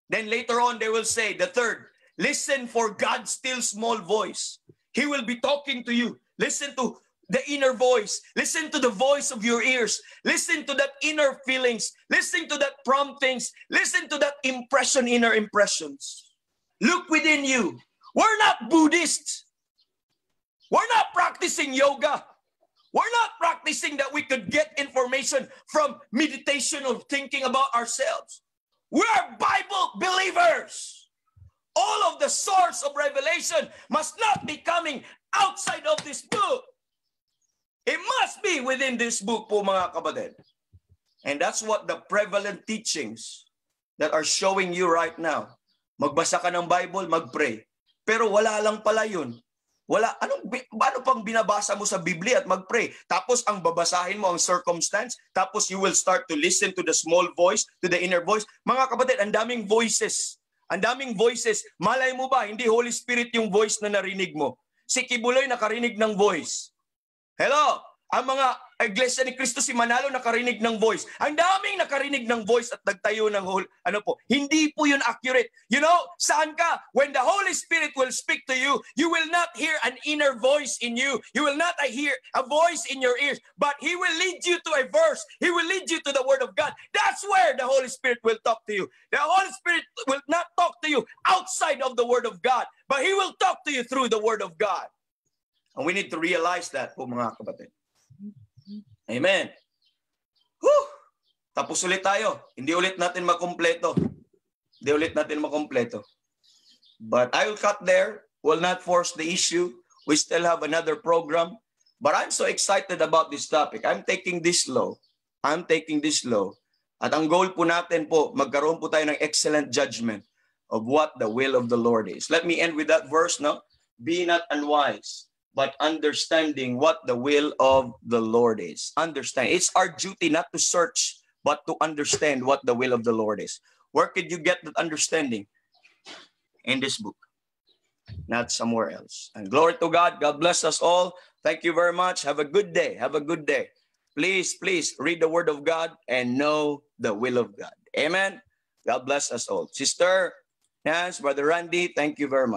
Then later on they will say, the third, listen for God's still small voice. He will be talking to you. Listen to the inner voice. Listen to the voice of your ears. Listen to that inner feelings. Listen to that promptings. Listen to that impression, inner impressions. Look within you. We're not Buddhists. We're not practicing yoga. We're not practicing that we could get information from meditation or thinking about ourselves. We're Bible believers. All of the source of revelation must not be coming outside of this book. It must be within this book po mga kapatid. And that's what the prevalent teachings that are showing you right now. Magbasa ka ng Bible, magpray. Pero wala lang pala yun. Ano pang binabasa mo sa Biblia at magpray? Tapos ang babasahin mo ang circumstance, tapos you will start to listen to the small voice, to the inner voice. Mga kapatid, ang daming voices. Ang daming voices. Malay mo ba, hindi Holy Spirit yung voice na narinig mo. Si Kibuloy nakarinig ng voice. Hello? Ang mga Iglesia ni Cristo si Manalo nakarinig ng voice. Ang daming nakarinig ng voice at nagtayo ng hindi po yun accurate. You know, saan ka? When the Holy Spirit will speak to you, you will not hear an inner voice in you. You will not hear a voice in your ears, but He will lead you to a verse. He will lead you to the Word of God. That's where the Holy Spirit will talk to you. The Holy Spirit will not talk to you outside of the Word of God, but He will talk to you through the Word of God. And we need to realize that po mga kapatid. Amen. Whew! Tapos ulit tayo. Hindi ulit natin makumpleto. But I will cut there. Will not force the issue. We still have another program. But I'm so excited about this topic. I'm taking this slow. At ang goal po natin po, magkaroon po tayo ng excellent judgment of what the will of the Lord is. Let me end with that verse, no? Be not unwise, but understanding what the will of the Lord is. Understand. It's our duty not to search, but to understand what the will of the Lord is. Where could you get that understanding? In this book, not somewhere else. And glory to God. God bless us all. Thank you very much. Have a good day. Please read the Word of God and know the will of God. Amen. God bless us all. Sister Nance, Brother Randy, thank you very much.